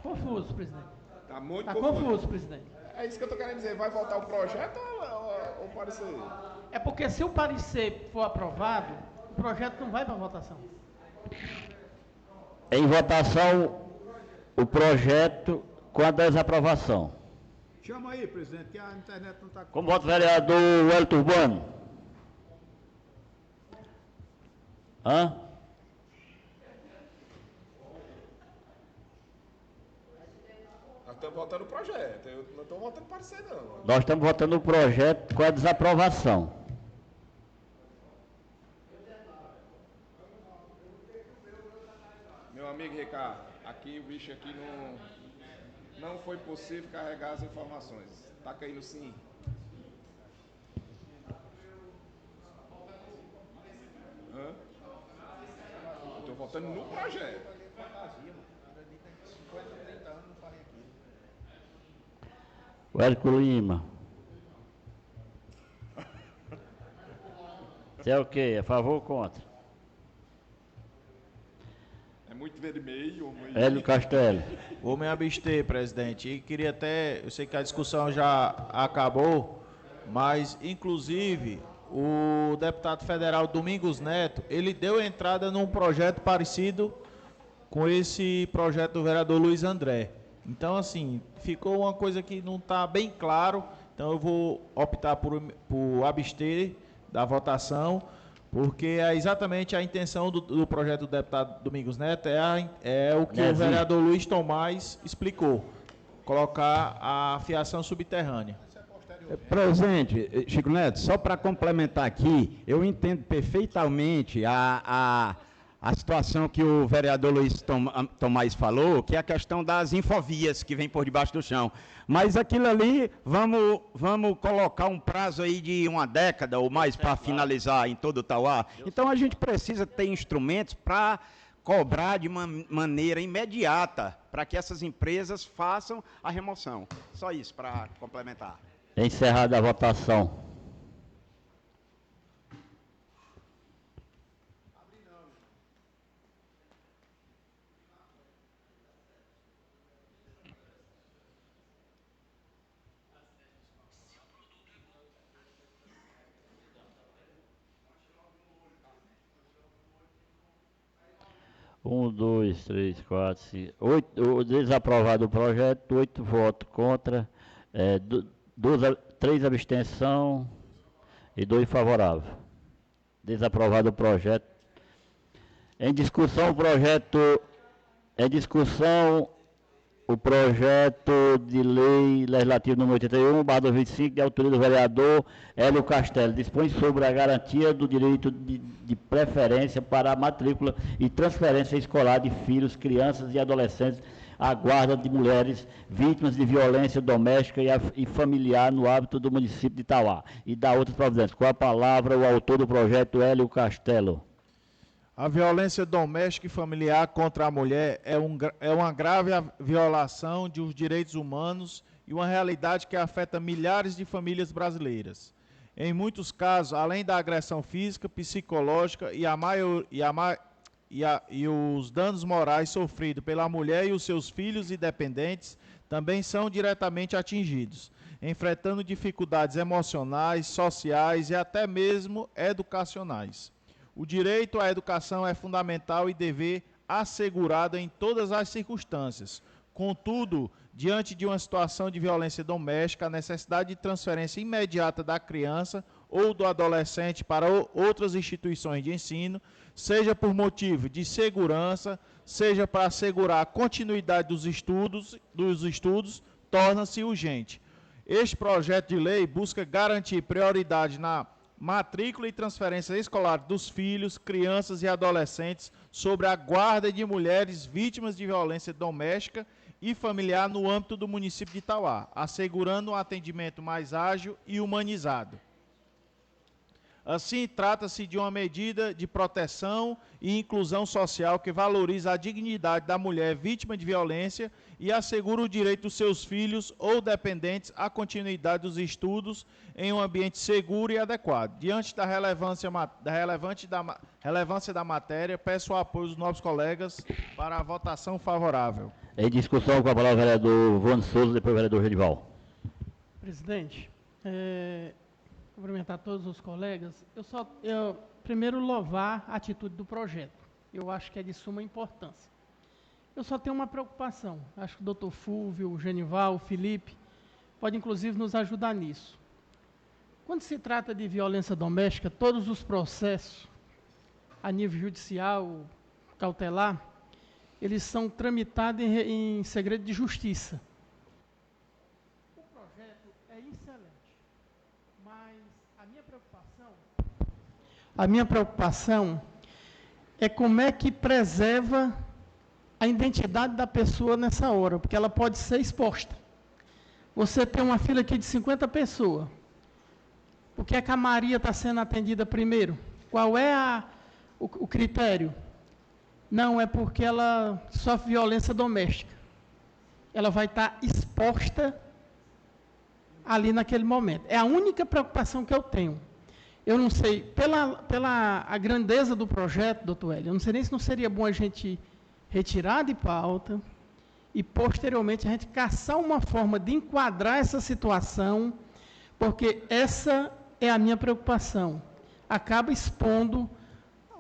confuso, presidente. Está muito confuso, presidente. É isso que eu estou querendo dizer. Vai votar o projeto ou o parecer? É porque se o parecer for aprovado, o projeto não vai para votação. Em votação, o projeto com a desaprovação. Chama aí, presidente, que a internet não está... Como vota o vereador Wellington Urbano? Hã? Nós estamos votando o projeto. Eu não estou votando o parecer, não. Nós estamos votando o projeto com a desaprovação. Meu amigo Ricardo, aqui o bicho aqui não foi possível carregar as informações. Está caindo sim. Estou votando no projeto. O Érico Lima. Você é o quê? A favor ou contra? É muito vermelho. Hélio Castelo. Vou me abster, presidente. E queria até, eu sei que a discussão já acabou, mas inclusive o deputado federal Domingos Neto, ele deu entrada num projeto parecido com esse projeto do vereador Luiz André. Então, assim, ficou uma coisa que não está bem claro, então eu vou optar por abster da votação, porque é exatamente a intenção do projeto do deputado Domingos Neto, é o que o vereador Luiz Tomás explicou, colocar a fiação subterrânea. Presidente, Chico Neto, só para complementar aqui, eu entendo perfeitamente a situação que o vereador Luiz Tomás falou, que é a questão das infovias que vem por debaixo do chão. Mas aquilo ali, vamos colocar um prazo aí de 1 década ou mais para finalizar em todo o Tauá. Então a gente precisa ter instrumentos para cobrar de uma maneira imediata, para que essas empresas façam a remoção. Só isso para complementar. Encerrada a votação. Um, dois, três, quatro, cinco, 8, desaprovado o projeto, 8 votos contra, 3 abstenção e 2 favoráveis. Desaprovado o projeto. Em discussão o projeto, o projeto de lei legislativo número 81/2025, de autoria do vereador Hélio Castelo, dispõe sobre a garantia do direito de preferência para a matrícula e transferência escolar de filhos, crianças e adolescentes à guarda de mulheres vítimas de violência doméstica e familiar no âmbito do município de Itauá, e da outras providências. Com a palavra, o autor do projeto, Hélio Castelo. A violência doméstica e familiar contra a mulher é uma grave violação dos direitos humanos e uma realidade que afeta milhares de famílias brasileiras. Em muitos casos, além da agressão física, psicológica e os danos morais sofridos pela mulher e os seus filhos e dependentes também são diretamente atingidos, enfrentando dificuldades emocionais, sociais e até mesmo educacionais. O direito à educação é fundamental e dever assegurado em todas as circunstâncias. Contudo, diante de uma situação de violência doméstica, a necessidade de transferência imediata da criança ou do adolescente para outras instituições de ensino, seja por motivo de segurança, seja para assegurar a continuidade dos estudos, torna-se urgente. Este projeto de lei busca garantir prioridade na matrícula e transferência escolar dos filhos, crianças e adolescentes sobre a guarda de mulheres vítimas de violência doméstica e familiar no âmbito do município de Itauá, assegurando um atendimento mais ágil e humanizado. Assim, trata-se de uma medida de proteção e inclusão social que valoriza a dignidade da mulher vítima de violência e assegura o direito dos seus filhos ou dependentes à continuidade dos estudos em um ambiente seguro e adequado. Diante da relevância da matéria, peço o apoio dos novos colegas para a votação favorável. Em discussão, com a palavra o vereador Vando Souza, depois o vereador Genival. Presidente, cumprimentar todos os colegas. Eu primeiro louvar a atitude do projeto. Eu acho que é de suma importância. Eu só tenho uma preocupação. Acho que o doutor Fúvio, o Genival, o Felipe, pode inclusive nos ajudar nisso. Quando se trata de violência doméstica, todos os processos, a nível judicial, cautelar, eles são tramitados em segredo de justiça. O projeto é excelente, mas a minha preocupação é como é que preserva a identidade da pessoa nessa hora, porque ela pode ser exposta. Você tem uma fila aqui de 50 pessoas. Por que é que a Maria está sendo atendida primeiro? Qual é o critério? Não, é porque ela sofre violência doméstica. Ela vai estar exposta ali naquele momento. É a única preocupação que eu tenho. Eu não sei, pela a grandeza do projeto, doutor Hélio, eu não sei nem se não seria bom a gente retirar de pauta e, posteriormente, a gente caçar uma forma de enquadrar essa situação, porque essa é a minha preocupação. Acaba expondo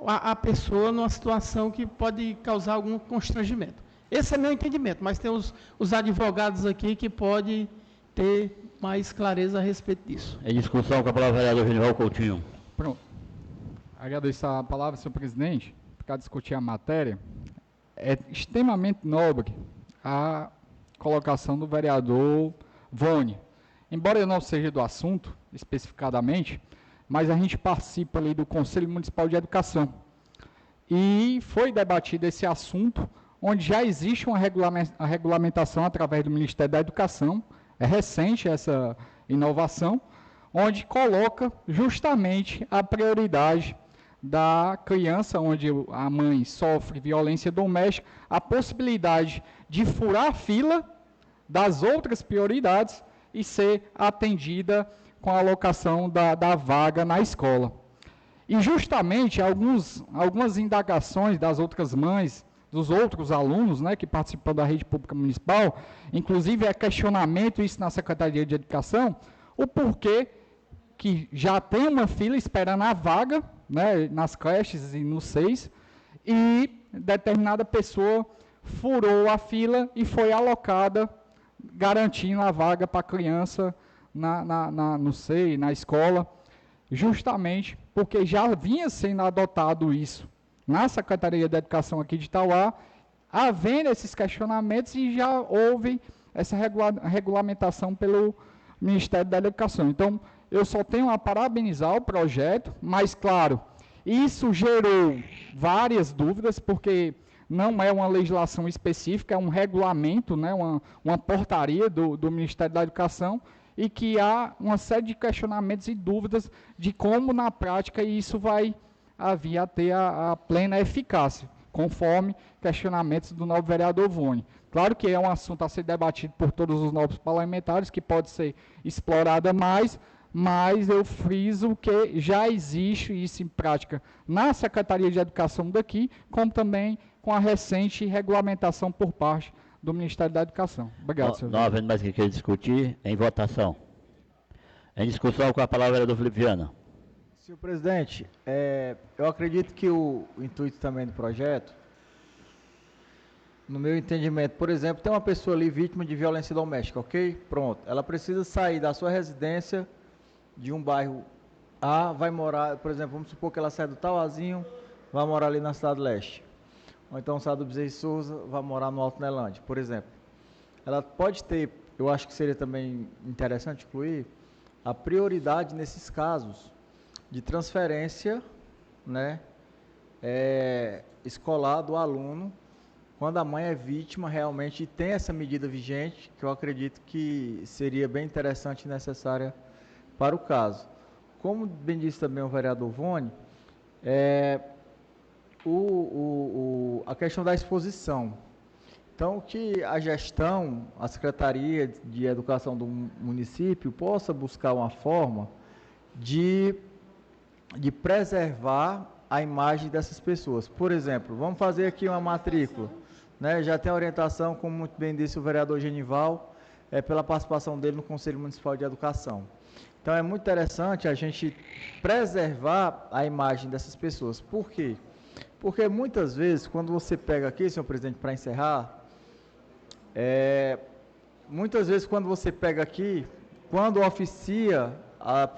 a pessoa numa situação que pode causar algum constrangimento. Esse é meu entendimento, mas tem os advogados aqui que podem ter mais clareza a respeito disso. Em discussão, com a palavra o vereador Genival Coutinho. Pronto. Agradeço a palavra, senhor presidente, para discutir a matéria. É extremamente nobre a colocação do vereador Vone. Embora eu não seja do assunto, especificadamente, mas a gente participa ali do Conselho Municipal de Educação. E foi debatido esse assunto, onde já existe uma regulamentação através do Ministério da Educação, é recente essa inovação, onde coloca justamente a prioridade da criança, onde a mãe sofre violência doméstica, a possibilidade de furar a fila das outras prioridades e ser atendida com a alocação da vaga na escola. E justamente algumas indagações das outras mães, dos outros alunos, né, que participam da rede pública municipal, inclusive é questionamento isso na Secretaria de Educação, o porquê que já tem uma fila esperando a vaga, né, nas creches e no SEIS, e determinada pessoa furou a fila e foi alocada, garantindo a vaga para a criança no SEI, na escola, justamente porque já vinha sendo adotado isso na Secretaria de Educação aqui de Itauá, havendo esses questionamentos e já houve essa regulamentação pelo Ministério da Educação. Então, eu só tenho a parabenizar o projeto, mas, claro, isso gerou várias dúvidas, porque não é uma legislação específica, é um regulamento, né, uma portaria do Ministério da Educação, e que há uma série de questionamentos e dúvidas de como, na prática, isso vai vir a ter a plena eficácia, conforme questionamentos do novo vereador Vone. Claro que é um assunto a ser debatido por todos os novos parlamentares, que pode ser explorado mais, mas eu friso que já existe isso em prática na Secretaria de Educação daqui, como também com a recente regulamentação por parte do Ministério da Educação. Obrigado, senhor. Não havendo mais o que discutir, em votação. Em discussão, com a palavra, vereador Felipe Viana. Senhor presidente, eu acredito que o intuito também do projeto, no meu entendimento, por exemplo, tem uma pessoa ali vítima de violência doméstica, ok? Pronto. Ela precisa sair da sua residência de um bairro A, vai morar, por exemplo, vamos supor que ela sai do Tauazinho, vai morar ali na Cidade Leste. Ou então sai do Bezerra de Souza, vai morar no Alto Nelândia, por exemplo. Ela pode ter, eu acho que seria também interessante incluir, a prioridade nesses casos de transferência, né, escolar do aluno, quando a mãe é vítima realmente e tem essa medida vigente, que eu acredito que seria bem interessante e necessária para o caso. Como bem disse também o vereador Vone, a questão da exposição. Então, que a gestão, a Secretaria de Educação do município possa buscar uma forma de preservar a imagem dessas pessoas. Por exemplo, vamos fazer aqui uma matrícula, né? Já tem orientação, como muito bem disse o vereador Genival, pela participação dele no Conselho Municipal de Educação. Então, é muito interessante a gente preservar a imagem dessas pessoas. Por quê? Porque muitas vezes, quando você pega aqui, senhor presidente, para encerrar, muitas vezes quando você pega aqui, quando oficia,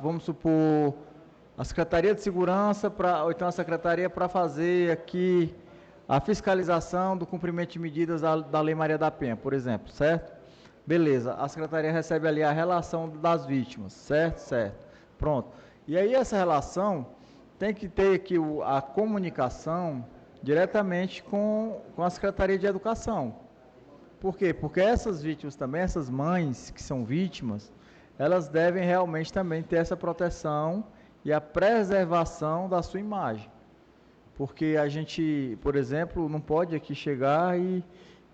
vamos supor, a Secretaria de Segurança, ou então a Secretaria para fazer aqui a fiscalização do cumprimento de medidas da Lei Maria da Penha, por exemplo, certo? Beleza, a Secretaria recebe ali a relação das vítimas, certo? Certo. Pronto. E aí essa relação tem que ter aqui a comunicação diretamente com a Secretaria de Educação. Por quê? Porque essas vítimas também, essas mães que são vítimas, elas devem realmente também ter essa proteção e a preservação da sua imagem. Porque a gente, por exemplo, não pode aqui chegar e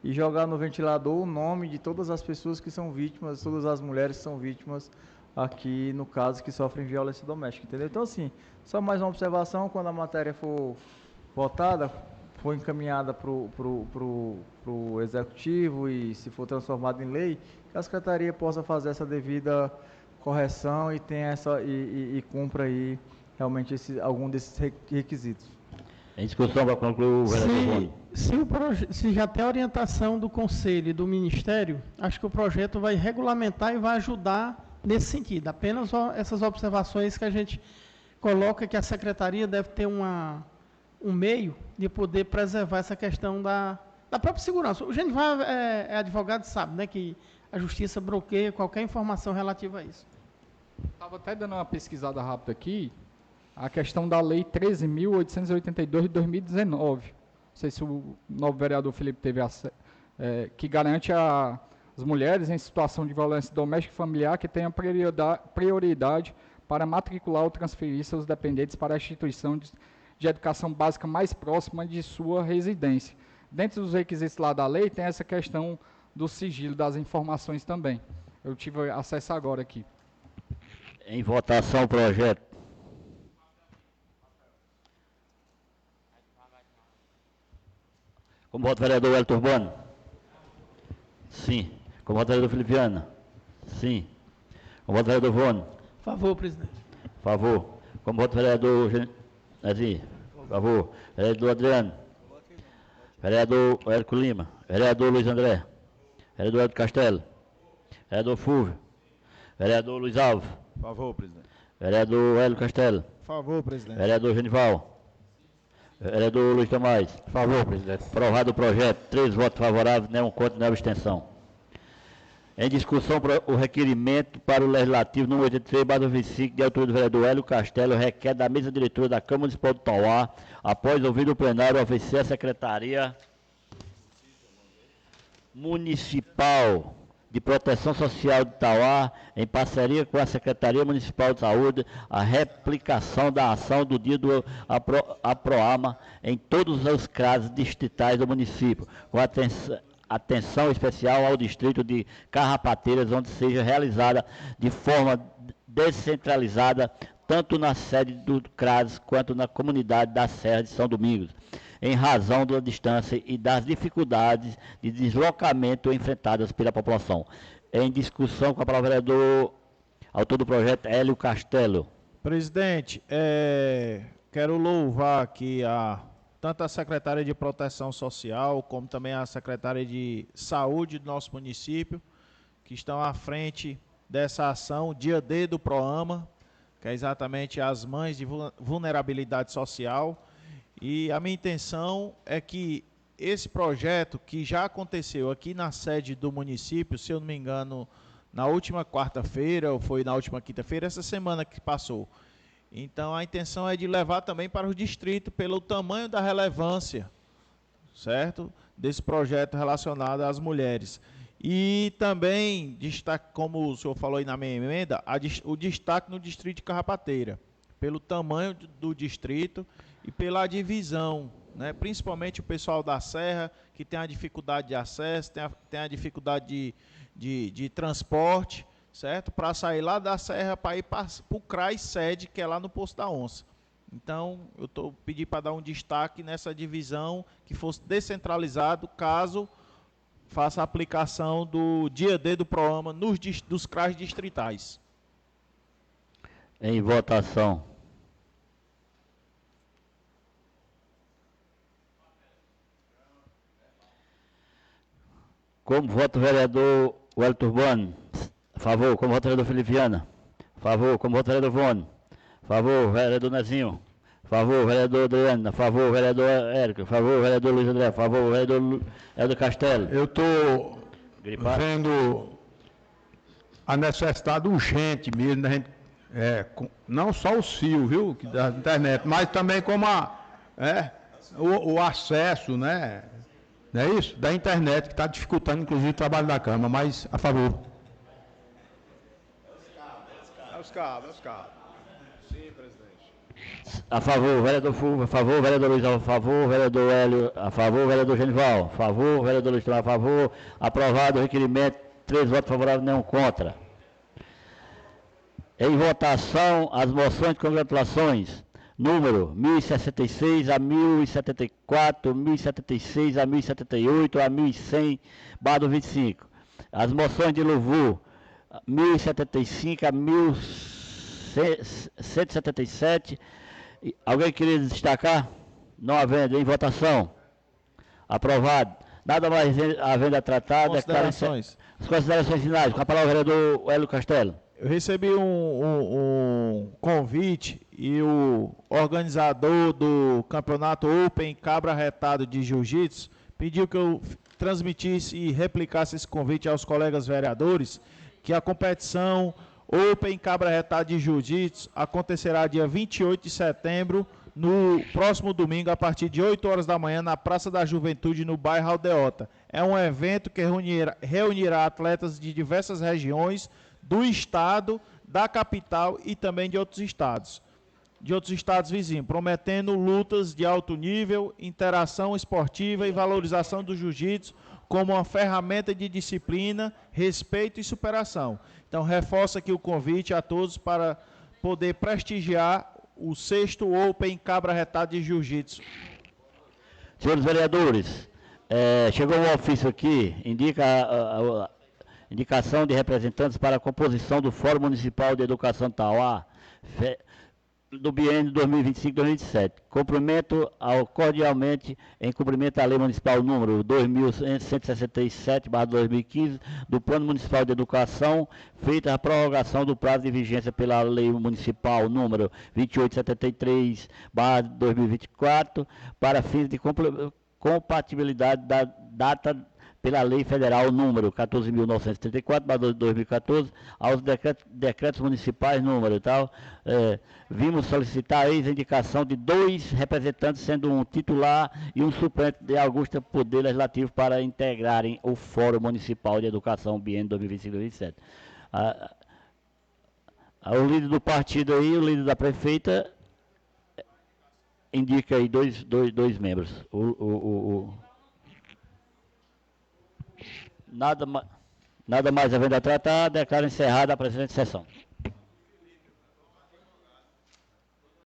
jogar no ventilador o nome de todas as pessoas que são vítimas, todas as mulheres que são vítimas aqui, no caso, que sofrem violência doméstica, entendeu? Então, assim, só mais uma observação, quando a matéria for votada, for encaminhada para o Executivo e se for transformada em lei, que a Secretaria possa fazer essa devida correção e tenha e cumpra aí realmente algum desses requisitos. Em discussão, para concluir, o vereador Rony. Se já tem a orientação do Conselho e do Ministério, acho que o projeto vai regulamentar e vai ajudar nesse sentido. Apenas essas observações que a gente coloca que a Secretaria deve ter um meio de poder preservar essa questão da própria segurança. O Genival é advogado, sabe, né, que a Justiça bloqueia qualquer informação relativa a isso. Estava até dando uma pesquisada rápida aqui, a questão da Lei 13.882 de 2019. Não sei se o novo vereador Felipe teve que garante as mulheres em situação de violência doméstica e familiar que tenham prioridade para matricular ou transferir seus dependentes para a instituição de educação básica mais próxima de sua residência. Dentro dos requisitos lá da lei, tem essa questão do sigilo das informações também. Eu tive acesso agora aqui. Em votação o projeto. Como vota o vereador Wellington Urbano? Sim. Como vota o vereador Felipe Viana? Sim. Como vota o vereador Vone? Favor, presidente. Favor. Como vota o vereador Nezinho? Favor. Vereador Adriano? Vereador Érico Lima? Vereador Luiz André? Vereador Edson Castelo? Vereador Fulvio? Vereador Luiz Alves? Favor, presidente. Vereador Hélio Castelo? Favor, presidente. Vereador Genival? Vereador Luiz Tomás. Por favor, presidente. Aprovado o projeto. 3 votos favoráveis, nenhum contra, nenhuma abstenção. Em discussão, o requerimento para o Legislativo número 83/25, de autoria do vereador Hélio Castelo, requer da mesa diretora da Câmara Municipal de Tauá, após ouvido o plenário, oferecer à Secretaria Municipal de Proteção Social de Tauá, em parceria com a Secretaria Municipal de Saúde, a replicação da ação do dia do APROAMA em todos os CRAS distritais do município, com atenção especial ao distrito de Carrapateiras, onde seja realizada de forma descentralizada, tanto na sede do CRAS quanto na comunidade da Serra de São Domingos, em razão da distância e das dificuldades de deslocamento enfrentadas pela população. Em discussão, com a palavra o vereador, autor do projeto, Hélio Castelo. Presidente, quero louvar aqui tanto a secretária de Proteção Social, como também a secretária de Saúde do nosso município, que estão à frente dessa ação, dia D do PROAMA, que é exatamente as mães de vulnerabilidade social. E a minha intenção é que esse projeto, que já aconteceu aqui na sede do município, se eu não me engano, na última quarta-feira, ou foi na última quinta-feira, essa semana que passou. Então, a intenção é de levar também para o distrito, pelo tamanho da relevância, certo? Desse projeto relacionado às mulheres. E também, como o senhor falou aí na minha emenda, o destaque no distrito de Carrapateira, pelo tamanho do distrito e pela divisão, né? Principalmente o pessoal da Serra, que tem a dificuldade de acesso, tem a dificuldade de transporte, certo? Para sair lá da Serra para ir para o CRAS sede, que é lá no Poço da Onça. Então, eu pedi para dar um destaque nessa divisão, que fosse descentralizado, caso faça a aplicação do dia D do PROAMA dos CRAS distritais. Em votação. Como voto o vereador Wellington Urbano? A favor. Como voto o vereador Felipe Viana? A favor. Como voto o vereador Vone? A favor. Vereador Nezinho? A favor. Vereador Adriano? A favor. Vereador Érico? A favor. Vereador Luiz André? A favor. Vereador Hélio Castelo? Eu estou vendo a necessidade urgente mesmo da gente, não só o fio, viu, da internet, mas também como o acesso, né? Não é isso? Da internet, que está dificultando, inclusive, o trabalho da Câmara, mas a favor. É os cabos. Sim, presidente. A favor, vereador Fulvio, a favor, vereador Luiz, a favor, vereador Hélio, a favor, vereador Genival, a favor, vereador Luiz, a favor, aprovado o requerimento, 3 votos favoráveis, nenhum contra. Em votação, as moções de congratulações, número 1066 a 1074, 1076 a 1078 a 1100/25. As moções de louvor 1075 a 1177. Alguém queria destacar? Não havendo. Em votação. Aprovado. Nada mais havendo a tratar. Considerações. As considerações finais. Com a palavra o vereador Hélio Castelo. Eu recebi um convite e o organizador do campeonato Open Cabra Retado de Jiu-Jitsu pediu que eu transmitisse e replicasse esse convite aos colegas vereadores, que a competição Open Cabra Retado de Jiu-Jitsu acontecerá dia 28 de setembro, no próximo domingo, a partir de 8 horas da manhã, na Praça da Juventude, no bairro Aldeota. É um evento que reunirá atletas de diversas regiões do estado, da capital e também de outros estados vizinhos, prometendo lutas de alto nível, interação esportiva e valorização do jiu-jitsu como uma ferramenta de disciplina, respeito e superação. Então, reforço aqui o convite a todos para poder prestigiar o 6º Open Cabra Retado de Jiu-Jitsu. Senhores vereadores, chegou um ofício aqui, indicação de representantes para a composição do Fórum Municipal de Educação de Tauá, do biênio 2025-2027. Cumprimento cordialmente em cumprimento à Lei Municipal número 2167/2015 do Plano Municipal de Educação, feita a prorrogação do prazo de vigência pela Lei Municipal número 2873/2024 para fins de compatibilidade da data pela Lei Federal número 14.934/2014 aos decretos municipais número tal. Vimos solicitar a ex-indicação de 2 representantes, sendo um titular e um suplente de Augusta Poder Legislativo, para integrarem o Fórum Municipal de Educação biênio 2025-2027. O líder do partido aí, o líder da prefeita, indica aí dois membros. Nada mais havendo a tratar, declaro encerrada a presente sessão.